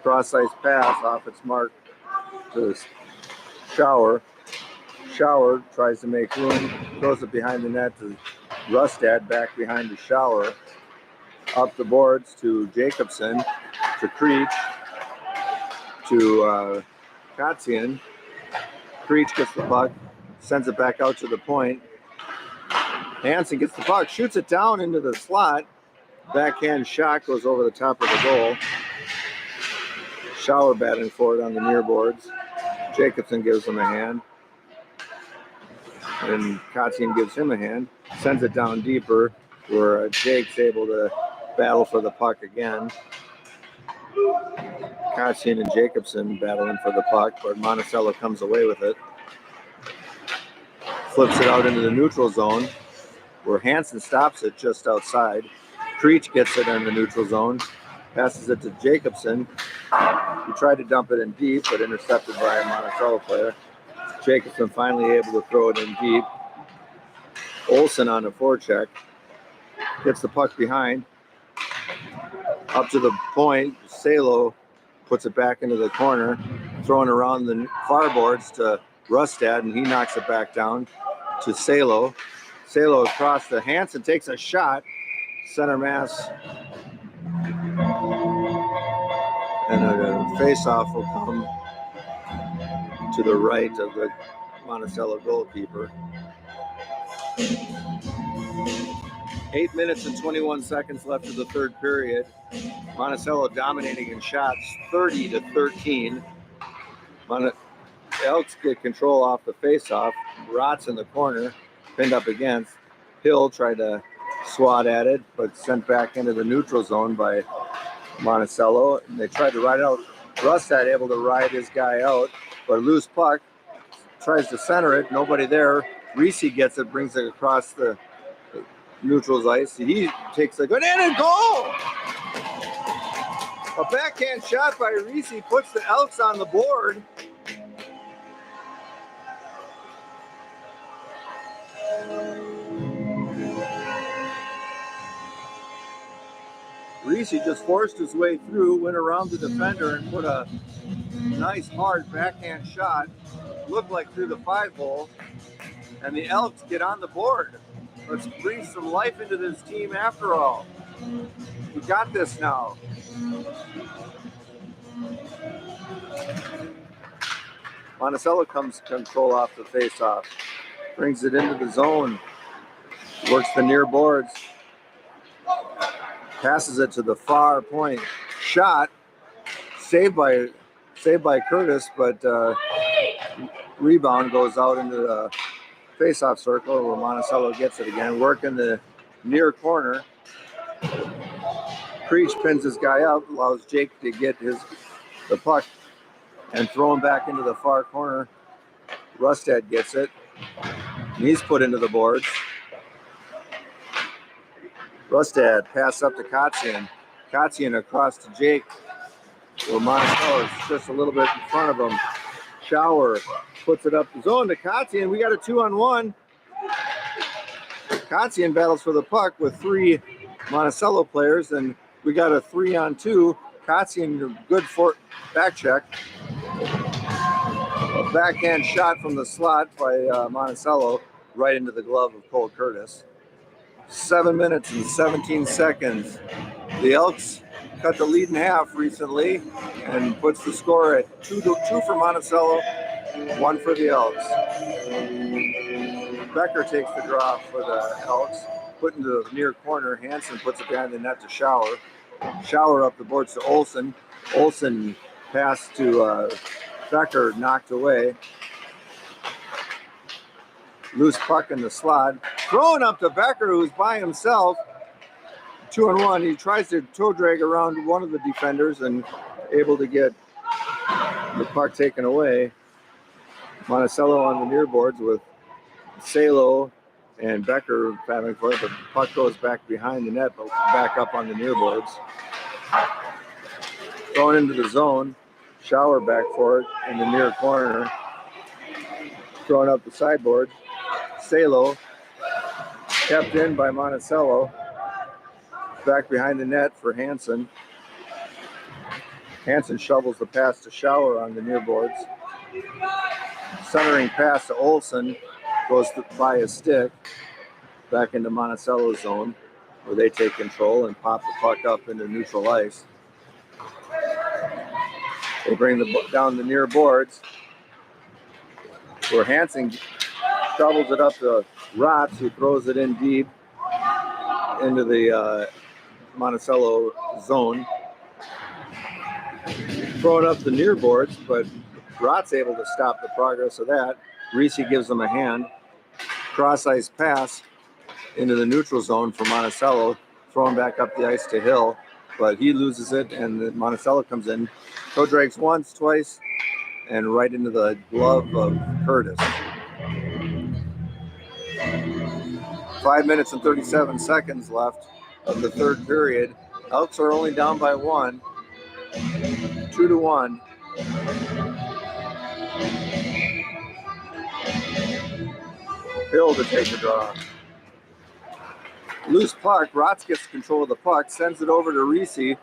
Cross ice pass off its mark to Shower. Shower tries to make room, throws it behind the net to Rustad, back behind the Shower. Up the boards to Jacobson, to Creech, to Kotzian. Creech gets the puck, sends it back out to the point. Hansen gets the puck, shoots it down into the slot. Backhand shot goes over the top of the goal. Shower batting for it on the near boards. Jacobson gives him a hand. And Kotzian gives him a hand. Sends it down deeper where Jake's able to battle for the puck again. Kotzian and Jacobson battling for the puck, but Monticello comes away with it. flips it out into the neutral zone, where Hansen stops it just outside. Creech gets it in the neutral zone, passes it to Jacobson. He tried to dump it in deep, but intercepted by a Monticello player. Jacobson finally able to throw it in deep. Olsen on the forecheck. Gets the puck behind. Up to the point, Salo puts it back into the corner, throwing around the far boards to Rustad, and he knocks it back down to Salo. Salo across to Hansen, takes a shot, center mass, and a face-off will come to the right of the Monticello goalkeeper. 8 minutes and 21 seconds left of the third period. Monticello dominating in shots, 30-13. Elks get control off the face-off. Rotz in the corner, pinned up against. Hill tried to swat at it, but sent back into the neutral zone by Monticello. And they tried to ride out. Rustad able to ride his guy out, but loose puck. Tries to center it, nobody there. Reese gets it, brings it across the neutral's ice. He takes a good in and goal! A backhand shot by Reese puts the Elks on the board. Reese just forced his way through, went around the defender and put a nice hard backhand shot. Looked like through the 5-hole. And the Elks get on the board. Let's breathe some life into this team after all. We got this now. Monticello comes control off the face-off. Brings it into the zone. Works the near boards. Passes it to the far point. Shot. Saved by Curtis, but rebound goes out into the face-off circle where Monticello gets it again. Working the near corner. Creech pins his guy up, allows Jake to get the puck and throw him back into the far corner. Rustad gets it. And he's put into the boards. Rustad pass up to Kotzian. Kotzian across to Jake. Where Monticello is just a little bit in front of him. Shower puts it up the zone to Kotzian. We got a 2-on-1. Kotzian battles for the puck with 3 Monticello players, and we got a 3-on-2. Kotzian, good for back check. A backhand shot from the slot by Monticello right into the glove of Cole Curtis. 7 minutes and 17 seconds. The Elks cut the lead in half recently and puts the score at 2 for Monticello, 1 for the Elks. Becker takes the draw for the Elks, put into the near corner. Hansen puts it behind the net to Shower. Shower up the boards to Olsen. Olsen pass to Becker, knocked away. Loose puck in the slot. Thrown up to Becker, who's by himself. 2-on-1. He tries to toe drag around one of the defenders and able to get the puck taken away. Monticello on the near boards with Salo and Becker battling for it, but the puck goes back behind the net, but back up on the near boards. Thrown into the zone. Shower back for it in the near corner. Thrown up the sideboard. Salo kept in by Monticello. Back behind the net for Hansen. Hansen shovels the pass to Shower on the near boards. Centering pass to Olsen goes by his stick back into Monticello's zone where they take control and pop the puck up into neutral ice. They bring down the near boards where Hansen shovels it up to Rotz, who throws it in deep into the Monticello zone. Throwing up the near boards, but Rotz able to stop the progress of that. Reese gives them a hand. Cross-ice pass into the neutral zone for Monticello, throwing back up the ice to Hill, but he loses it, and Monticello comes in. Toe drags once, twice, and right into the glove of Curtis. 5 minutes and 37 seconds left of the third period. Elks are only down by 1, 2-1. Hill to take the draw. Loose puck. Rotz gets control of the puck, sends it over to Reese.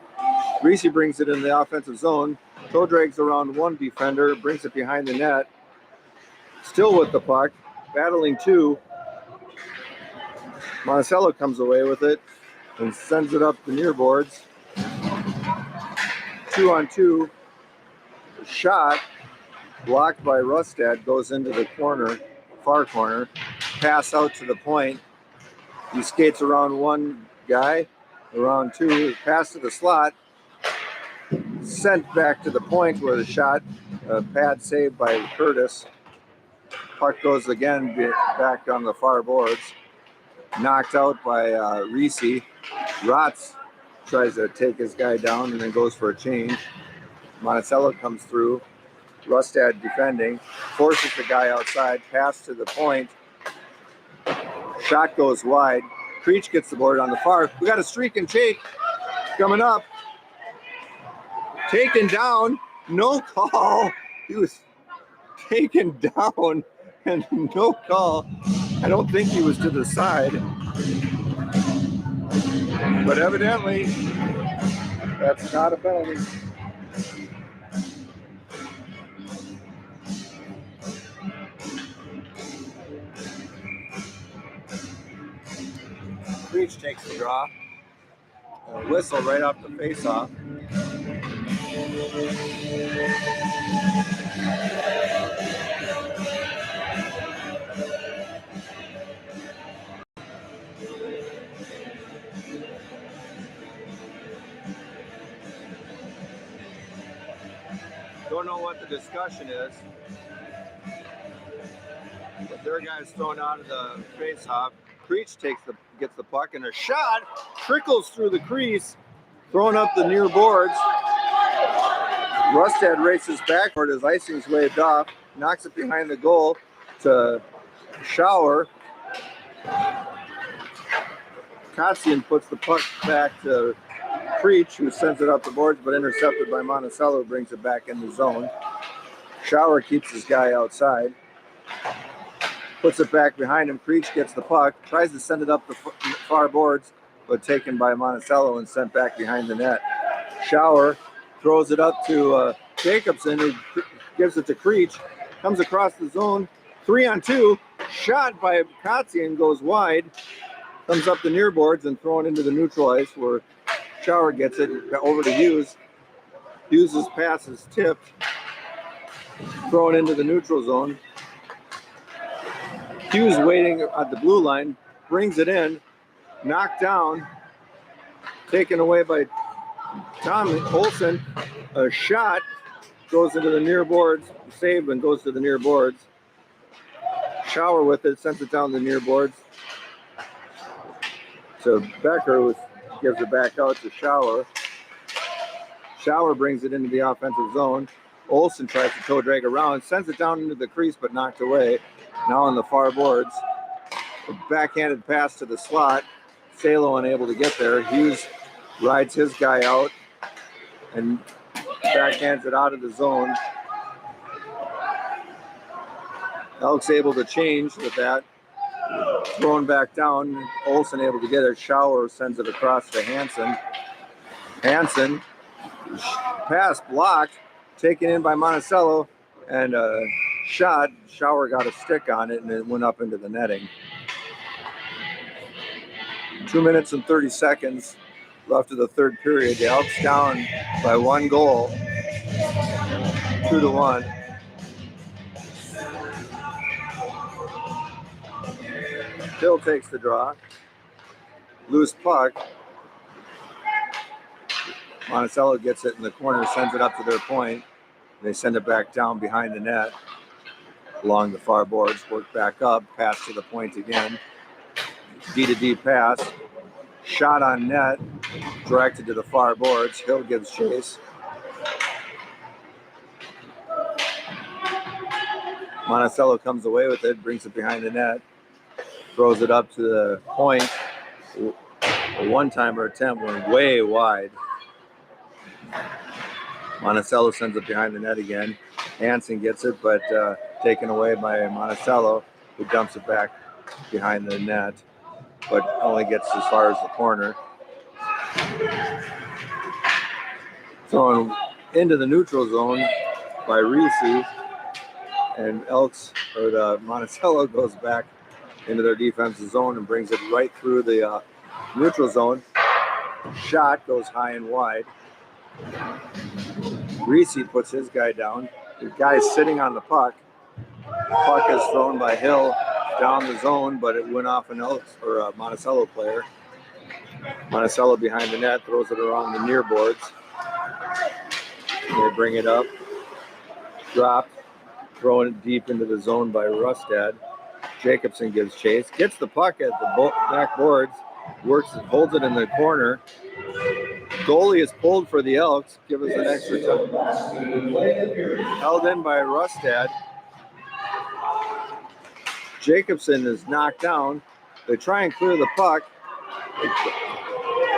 Reese brings it in the offensive zone. Toe drags around one defender, brings it behind the net. Still with the puck, battling two. Monticello comes away with it and sends it up the near boards. 2-on-2. Shot blocked by Rustad, goes into the corner, far corner. Pass out to the point. He skates around one guy, around two. Pass to the slot. Sent back to the point where the shot, pad saved by Curtis. Puck goes again back on the far boards. Knocked out by Reese. Rotz tries to take his guy down and then goes for a change. Monticello comes through. Rustad defending. Forces the guy outside. Pass to the point. Shot goes wide. Creech gets the board on the far. We got a streak and take coming up. Taken down. No call. He was taken down and no call. I don't think he was to the side. But evidently, that's not a penalty. Creech takes the draw. A whistle right off the face-off. Don't know what the discussion is, but their guy's thrown out of the face-off. Creech gets the puck, and a shot trickles through the crease, thrown up the near boards. Rustad races backward as icing's waved off, knocks it behind the goal to Shower. Kotzian puts the puck back to Creech, who sends it up the boards, but intercepted by Monticello, brings it back in the zone. Shower keeps his guy outside. Puts it back behind him. Creech gets the puck, tries to send it up the far boards, but taken by Monticello and sent back behind the net. Shower throws it up to Jacobson, who gives it to Creech. Comes across the zone. 3-on-2. Shot by Kotzian goes wide. Comes up the near boards and thrown into the neutral ice where Shower gets it over to Hughes. Hughes' pass is tipped. Thrown into the neutral zone. Hughes waiting at the blue line, brings it in, knocked down, taken away by Tom Olsen. A shot goes into the near boards, saved and goes to the near boards. Shower with it, sends it down the near boards. So Becker gives it back out to Shower. Shower brings it into the offensive zone. Olsen tries to toe drag around, sends it down into the crease, but knocked away. Now on the far boards. A backhanded pass to the slot. Salo unable to get there. Hughes rides his guy out and backhands it out of the zone. Elk's able to change with that. Thrown back down. Olsen able to get it. Shower sends it across to Hansen. Hansen, pass blocked, taken in by Monticello, and shot. Shower got a stick on it and it went up into the netting. 2 minutes and 30 seconds left of the third period. The Elks down by 1 goal, 2-1. Hill takes the draw. Loose puck. Monticello gets it in the corner, sends it up to their point. They send it back down behind the net along the far boards, work back up, pass to the point again. D-to-D pass. Shot on net, directed to the far boards. Hill gives chase. Monticello comes away with it, brings it behind the net. throws it up to the point. A one-timer attempt went way wide. Monticello sends it behind the net again. Hansen gets it, but taken away by Monticello, who dumps it back behind the net, but only gets as far as the corner. Thrown into the neutral zone by Reese, and the Monticello goes back into their defensive zone and brings it right through the neutral zone. Shot goes high and wide. Reese puts his guy down. The guy's sitting on the puck. The puck is thrown by Hill down the zone, but it went off an Elks or a Monticello player. Monticello behind the net throws it around the near boards. They bring it up, dropped, throwing it deep into the zone by Rustad. Jacobson gives chase, gets the puck at the back boards, holds it in the corner. Goalie is pulled for the Elks, give us an extra time. Held in by Rustad. Jacobson is knocked down. They try and clear the puck.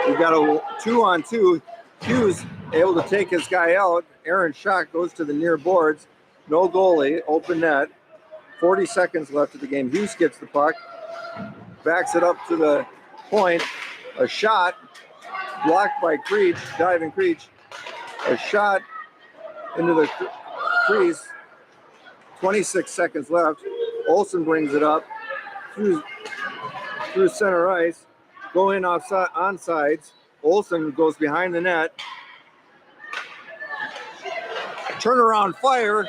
We got a 2-on-2. Hughes able to take his guy out. Aaron Schock goes to the near boards. No goalie, open net. 40 seconds left of the game. Hughes gets the puck, backs it up to the point. A shot blocked by Creech, diving Creech. A shot into the crease. 26 seconds left. Olsen brings it up through center ice. Go in onsides. Olsen goes behind the net. Turnaround fire.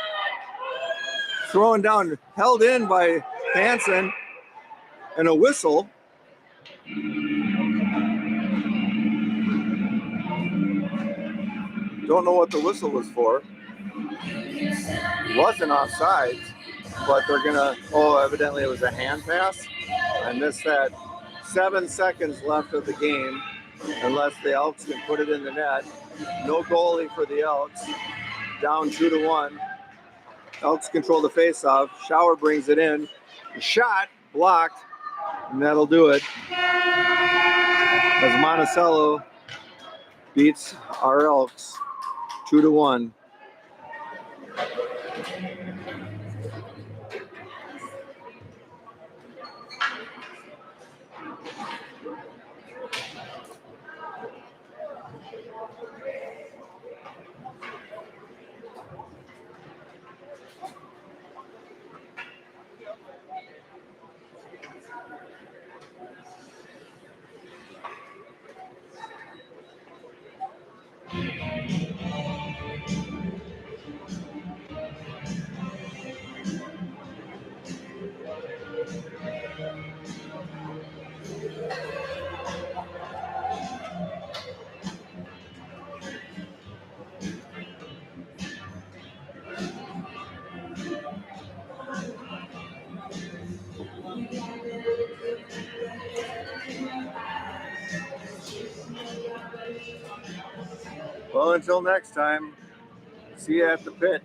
Thrown down, held in by Hansen. And a whistle. Don't know what the whistle was for. It wasn't offsides, but they're gonna, evidently it was a hand pass. I missed that. 7 seconds left of the game, unless the Elks can put it in the net. No goalie for the Elks, down 2-1. Elks control the faceoff. Shower brings it in. Shot, blocked, and that'll do it. As Monticello beats our Elks 2-1. Well, until next time, see you at the pit.